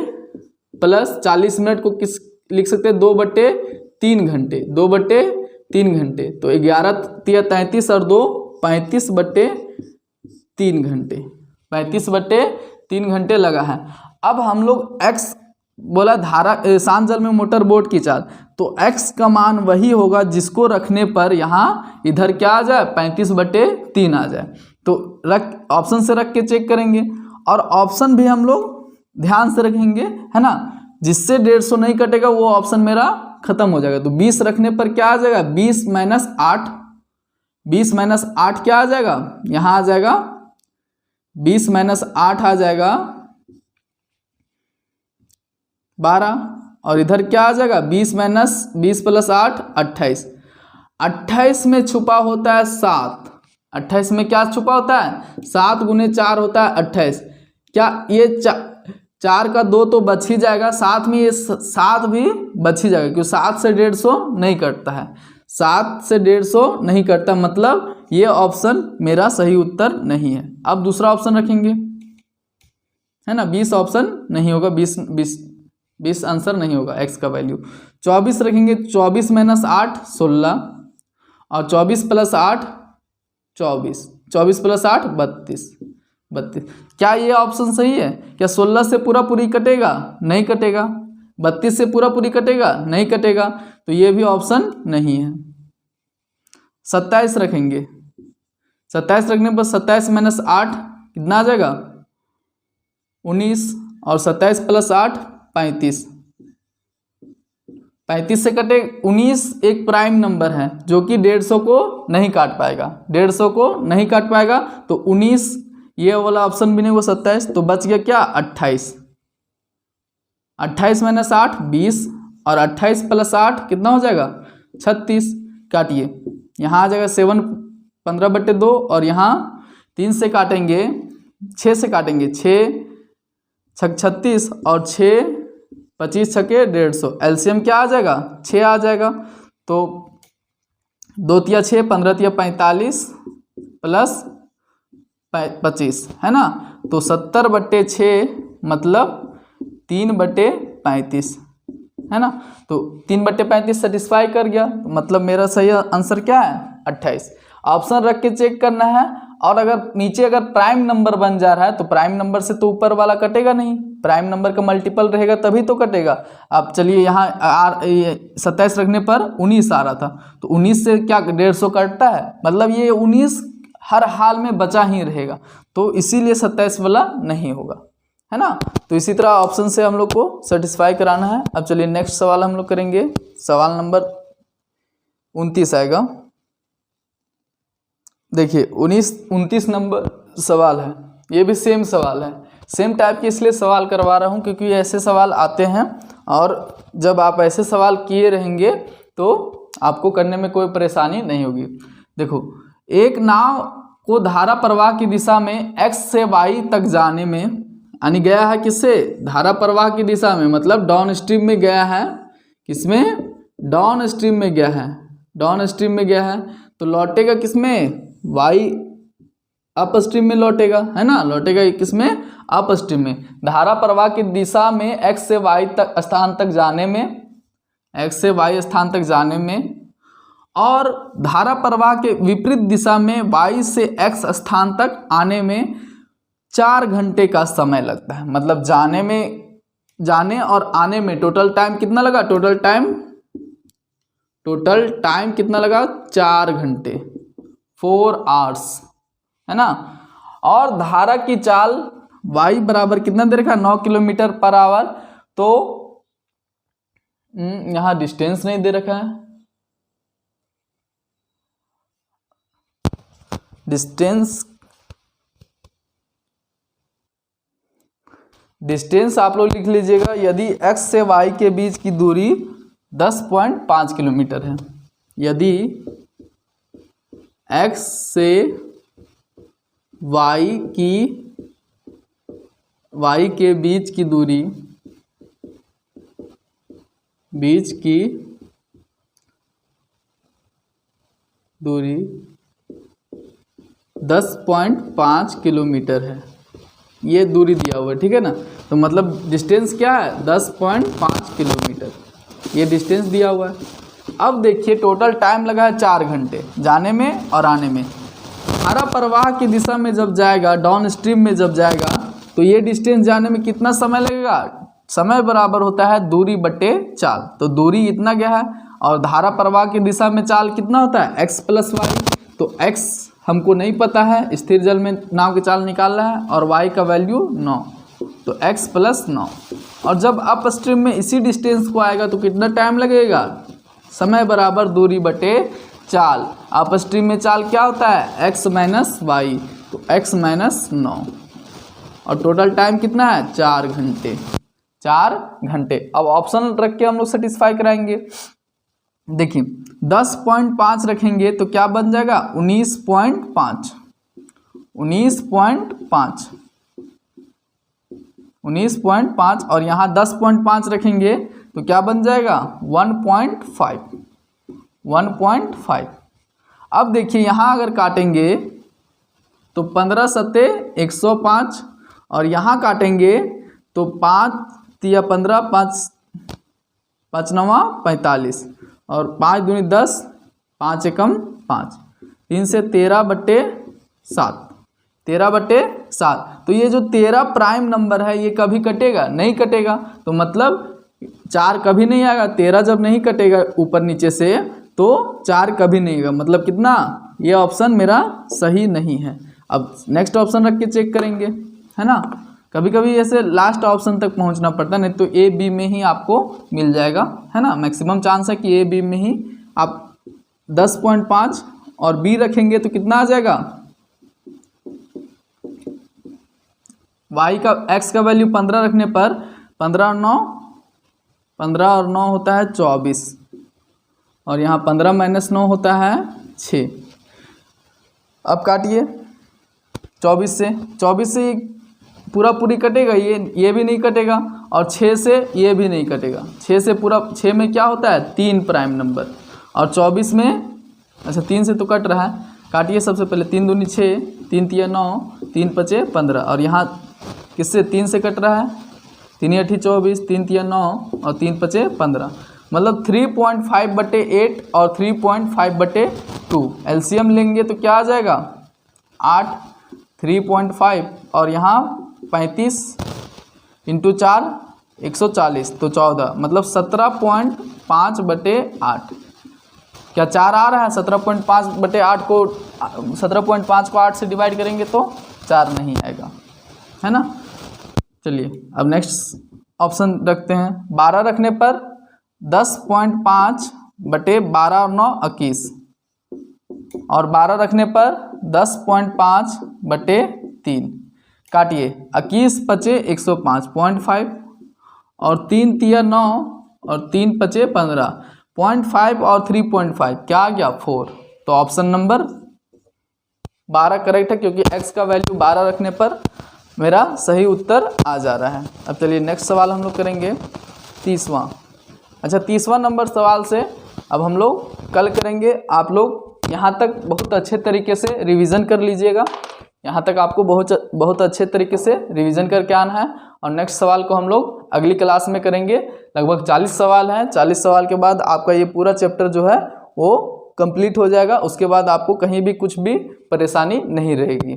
प्लस 40 मिनट को किस लिख सकते हैं 2/3 घंटे, 2/3 घंटे, तो 11 तिया 33 और 2 35/3 घंटे, 35/3 घंटे लगा है। अब हम लोग x बोला धारा शांत जल में मोटर बोट की चाल, तो x का मान वही होगा जिसको रखने पर यहाँ इधर क्या आ जाए 35/3 आ जाए। तो ऑप्शन से रख के चेक करेंगे, और ऑप्शन भी हम लोग ध्यान से रखेंगे, है ना, जिससे 150 नहीं कटेगा वो ऑप्शन मेरा खत्म हो जाएगा। तो 20 रखने पर क्या आ जाएगा 20 माइनस 8 क्या आ जाएगा, यहाँ आ जाएगा 20 माइनस 8 आ जाएगा 12, और इधर क्या आ जाएगा 20 माइनस 20 प्लस 8 28, 28 में छुपा होता है 7, 28 में क्या छुपा होता है 7 गुने 4 होता है 28, क्या ये 4 का 2 तो बच ही जाएगा, साथ में ये 7 भी बच ही जाएगा, क्योंकि 7 से 150 नहीं कटता है, 7 से 150 नहीं कटता, मतलब ये ऑप्शन मेरा सही उत्तर नहीं है। अब दूसरा ऑप्शन रखेंगे, है ना, 20 ऑप्शन नहीं होगा, 20 आंसर नहीं होगा x का वैल्यू। 24 रखेंगे, 24 माइनस 8 16, और 24 प्लस 8 24, 24 प्लस 8 32। क्या ये ऑप्शन सही है, क्या 16 से पूरी कटेगा नहीं कटेगा, 32 से पूरी कटेगा नहीं कटेगा, तो ये भी ऑप्शन नहीं है। 27 रखेंगे, 27 रखने पर 27 माइनस 8 कितना आ जाएगा 19, और 27 प्लस 8 35, 35 से कटे 19 एक प्राइम नंबर है जो कि 150 को नहीं काट पाएगा, 150 को नहीं काट पाएगा, तो 19 ये वाला ऑप्शन भी नहीं हुआ 27, तो बच गया क्या 28, 28 माइनस 8 20, और 28 प्लस 8 कितना हो जाएगा 36, काटिए, यहाँ आ जाएगा 7 15/2, और यहाँ 3 से काटेंगे 6 से काटेंगे 6 36, और 6 25 छके 150, एलसीएम क्या आ जाएगा 6 आ जाएगा, तो 2 तिया 6 15 तिया 45 प्लस 25, है ना, तो 70/6 मतलब 3/35, है ना, तो 3/35 सेटिस्फाई कर गया, तो मतलब मेरा सही आंसर क्या है 28। ऑप्शन रख के चेक करना है, और अगर नीचे अगर प्राइम नंबर बन जा रहा है तो प्राइम नंबर से तो ऊपर वाला कटेगा नहीं, प्राइम नंबर का मल्टीपल रहेगा तभी तो कटेगा। अब चलिए यहाँ 27 रखने पर 19 आ रहा था, तो 19 से क्या 150 कटता है, मतलब ये 19 हर हाल में बचा ही रहेगा, तो इसीलिए 27 वाला नहीं होगा, है ना। तो इसी तरह ऑप्शन से हम लोग को सेटिस्फाई कराना है। अब चलिए नेक्स्ट सवाल हम लोग करेंगे, सवाल नंबर 29 आएगा। देखिए 29 नंबर सवाल है, ये भी सेम सवाल है, सेम टाइप के इसलिए सवाल करवा रहा हूँ क्योंकि ऐसे सवाल आते हैं, और जब आप ऐसे सवाल किए रहेंगे तो आपको करने में कोई परेशानी नहीं होगी। देखो, एक नाव को धारा प्रवाह की दिशा में x से y तक जाने में, यानी गया है किससे धारा प्रवाह की दिशा में, मतलब डाउन स्ट्रीम में गया है, किसमें डाउन स्ट्रीम में गया है, डाउन स्ट्रीम में गया है तो लौटेगा किसमें, वाई अप स्ट्रीम में लौटेगा, है ना, लौटेगा किसमें, अप स्ट्रीम में। धारा प्रवाह की दिशा में एक्स से वाई तक स्थान तक जाने में, एक्स से वाई स्थान तक जाने में, और धारा प्रवाह के विपरीत दिशा में वाई से एक्स स्थान तक आने में 4 घंटे का समय लगता है। मतलब जाने और आने में टोटल टाइम कितना लगा, टोटल टाइम कितना लगा, 4 घंटे, 4 आवर्स, है ना। और धारा की चाल y बराबर कितना दे रखा है, 9 किलोमीटर पर आवर। तो यहाँ डिस्टेंस नहीं दे रखा है, डिस्टेंस आप लोग लिख लीजिएगा। यदि x से y के बीच की दूरी 10.5 किलोमीटर है, यदि x से y के बीच की दूरी 10.5 किलोमीटर है, ये दूरी दिया हुआ है, ठीक है ना। तो मतलब डिस्टेंस क्या है, 10.5 किलोमीटर, ये डिस्टेंस दिया हुआ है। अब देखिए टोटल टाइम लगा है 4 घंटे जाने में और आने में। धारा प्रवाह की दिशा में जब जाएगा, डाउन स्ट्रीम में जब जाएगा, तो ये डिस्टेंस जाने में कितना समय लगेगा, समय बराबर होता है दूरी बटे चाल। तो दूरी इतना गया है और धारा प्रवाह की दिशा में चाल कितना होता है, x प्लस वाई। तो x हमको नहीं पता है, स्थिर जल में नाव की चाल निकालना है, और y का वैल्यू 9, तो x प्लस 9। और जब अप स्ट्रीम में इसी डिस्टेंस को आएगा तो कितना टाइम लगेगा, समय बराबर दूरी बटे चाल। अप स्ट्रीम में चाल क्या होता है, x माइनस वाई, तो x माइनस 9, और टोटल टाइम कितना है, 4 घंटे, 4 घंटे। अब ऑप्शन रख के हम लोग सेटिस्फाई कराएंगे। देखिए 10.5 रखेंगे तो क्या बन जाएगा, 19.5, 19.5, और यहाँ 10.5 रखेंगे तो क्या बन जाएगा, 1.5। अब देखिए यहाँ अगर काटेंगे तो 15 सत्ते 105, और यहाँ काटेंगे तो 5 तिया 15, 5 नवा 45, और 5 दूनी 10, 5 एकम 5, 3 से 13/7, 13/7। तो ये जो 13 प्राइम नंबर है ये कभी कटेगा नहीं, कटेगा। तो मतलब 4 कभी नहीं आएगा, 13 जब नहीं कटेगा ऊपर नीचे से तो 4 कभी नहीं आएगा, मतलब कितना, ये ऑप्शन मेरा सही नहीं है। अब नेक्स्ट ऑप्शन रख के चेक करेंगे, है ना। कभी कभी ऐसे लास्ट ऑप्शन तक पहुंचना पड़ता है, नहीं तो ए बी में ही आपको मिल जाएगा, है ना। मैक्सिमम चांस है कि ए बी में ही आप 10.5 और बी रखेंगे तो कितना आ जाएगा, y का x का वैल्यू 15 रखने पर 15 और 9 होता है 24, और यहाँ 15 माइनस 9 होता है 6। अब काटिए 24 से पूरी कटेगा, ये भी नहीं कटेगा, और 6 से ये भी नहीं कटेगा। 6 से पूरा, 6 में क्या होता है, 3 प्राइम नंबर, और 24 में, अच्छा 3 से तो कट रहा है, काटिए सबसे पहले। 3 दूनी 6, 3 तिया 9, 3 पचे 15, और यहाँ किससे 3 से कट रहा है, 3 8 24, 3 तिया 9, और 3 पचे 15, मतलब 3.5/8 और 3.5/2। एलसीएम लेंगे तो क्या आ जाएगा, 8, 3.5, और यहाँ 35 × 4 140, तो 14, मतलब 17.5/8। क्या 4 आ रहा है, 17.5/8 को 17.5 को 8 से डिवाइड करेंगे तो 4 नहीं आएगा, है ना। चलिए अब नेक्स्ट ऑप्शन रखते हैं। 12 रखने पर 10.5/12 और 9 21, और 12 रखने पर 10.5/3। काटिए, 21 पचे 105, 0.5, और 3 तिया 9, और 3 पचे 15, 0.5 और 3.5 क्या आ गया, 4। तो ऑप्शन नंबर 12 करेक्ट है, क्योंकि x का वैल्यू 12 रखने पर मेरा सही उत्तर आ जा रहा है। अब चलिए नेक्स्ट सवाल हम लोग करेंगे 30वां। अच्छा 30वां नंबर सवाल से अब हम लोग कल करेंगे। आप लोग यहाँ तक बहुत अच्छे तरीके से रिवीजन कर लीजिएगा। यहाँ तक आपको बहुत अच्छे तरीके से रिवीजन करके आना है। और नेक्स्ट सवाल को हम लोग अगली क्लास में करेंगे। लगभग 40 सवाल हैं। 40 सवाल के बाद आपका ये पूरा चैप्टर जो है वो कंप्लीट हो जाएगा। उसके बाद आपको कहीं भी कुछ भी परेशानी नहीं रहेगी।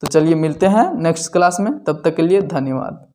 तो चलिए मिलते हैं नेक्स्ट क्लास में, तब तक के लिए धन्यवाद।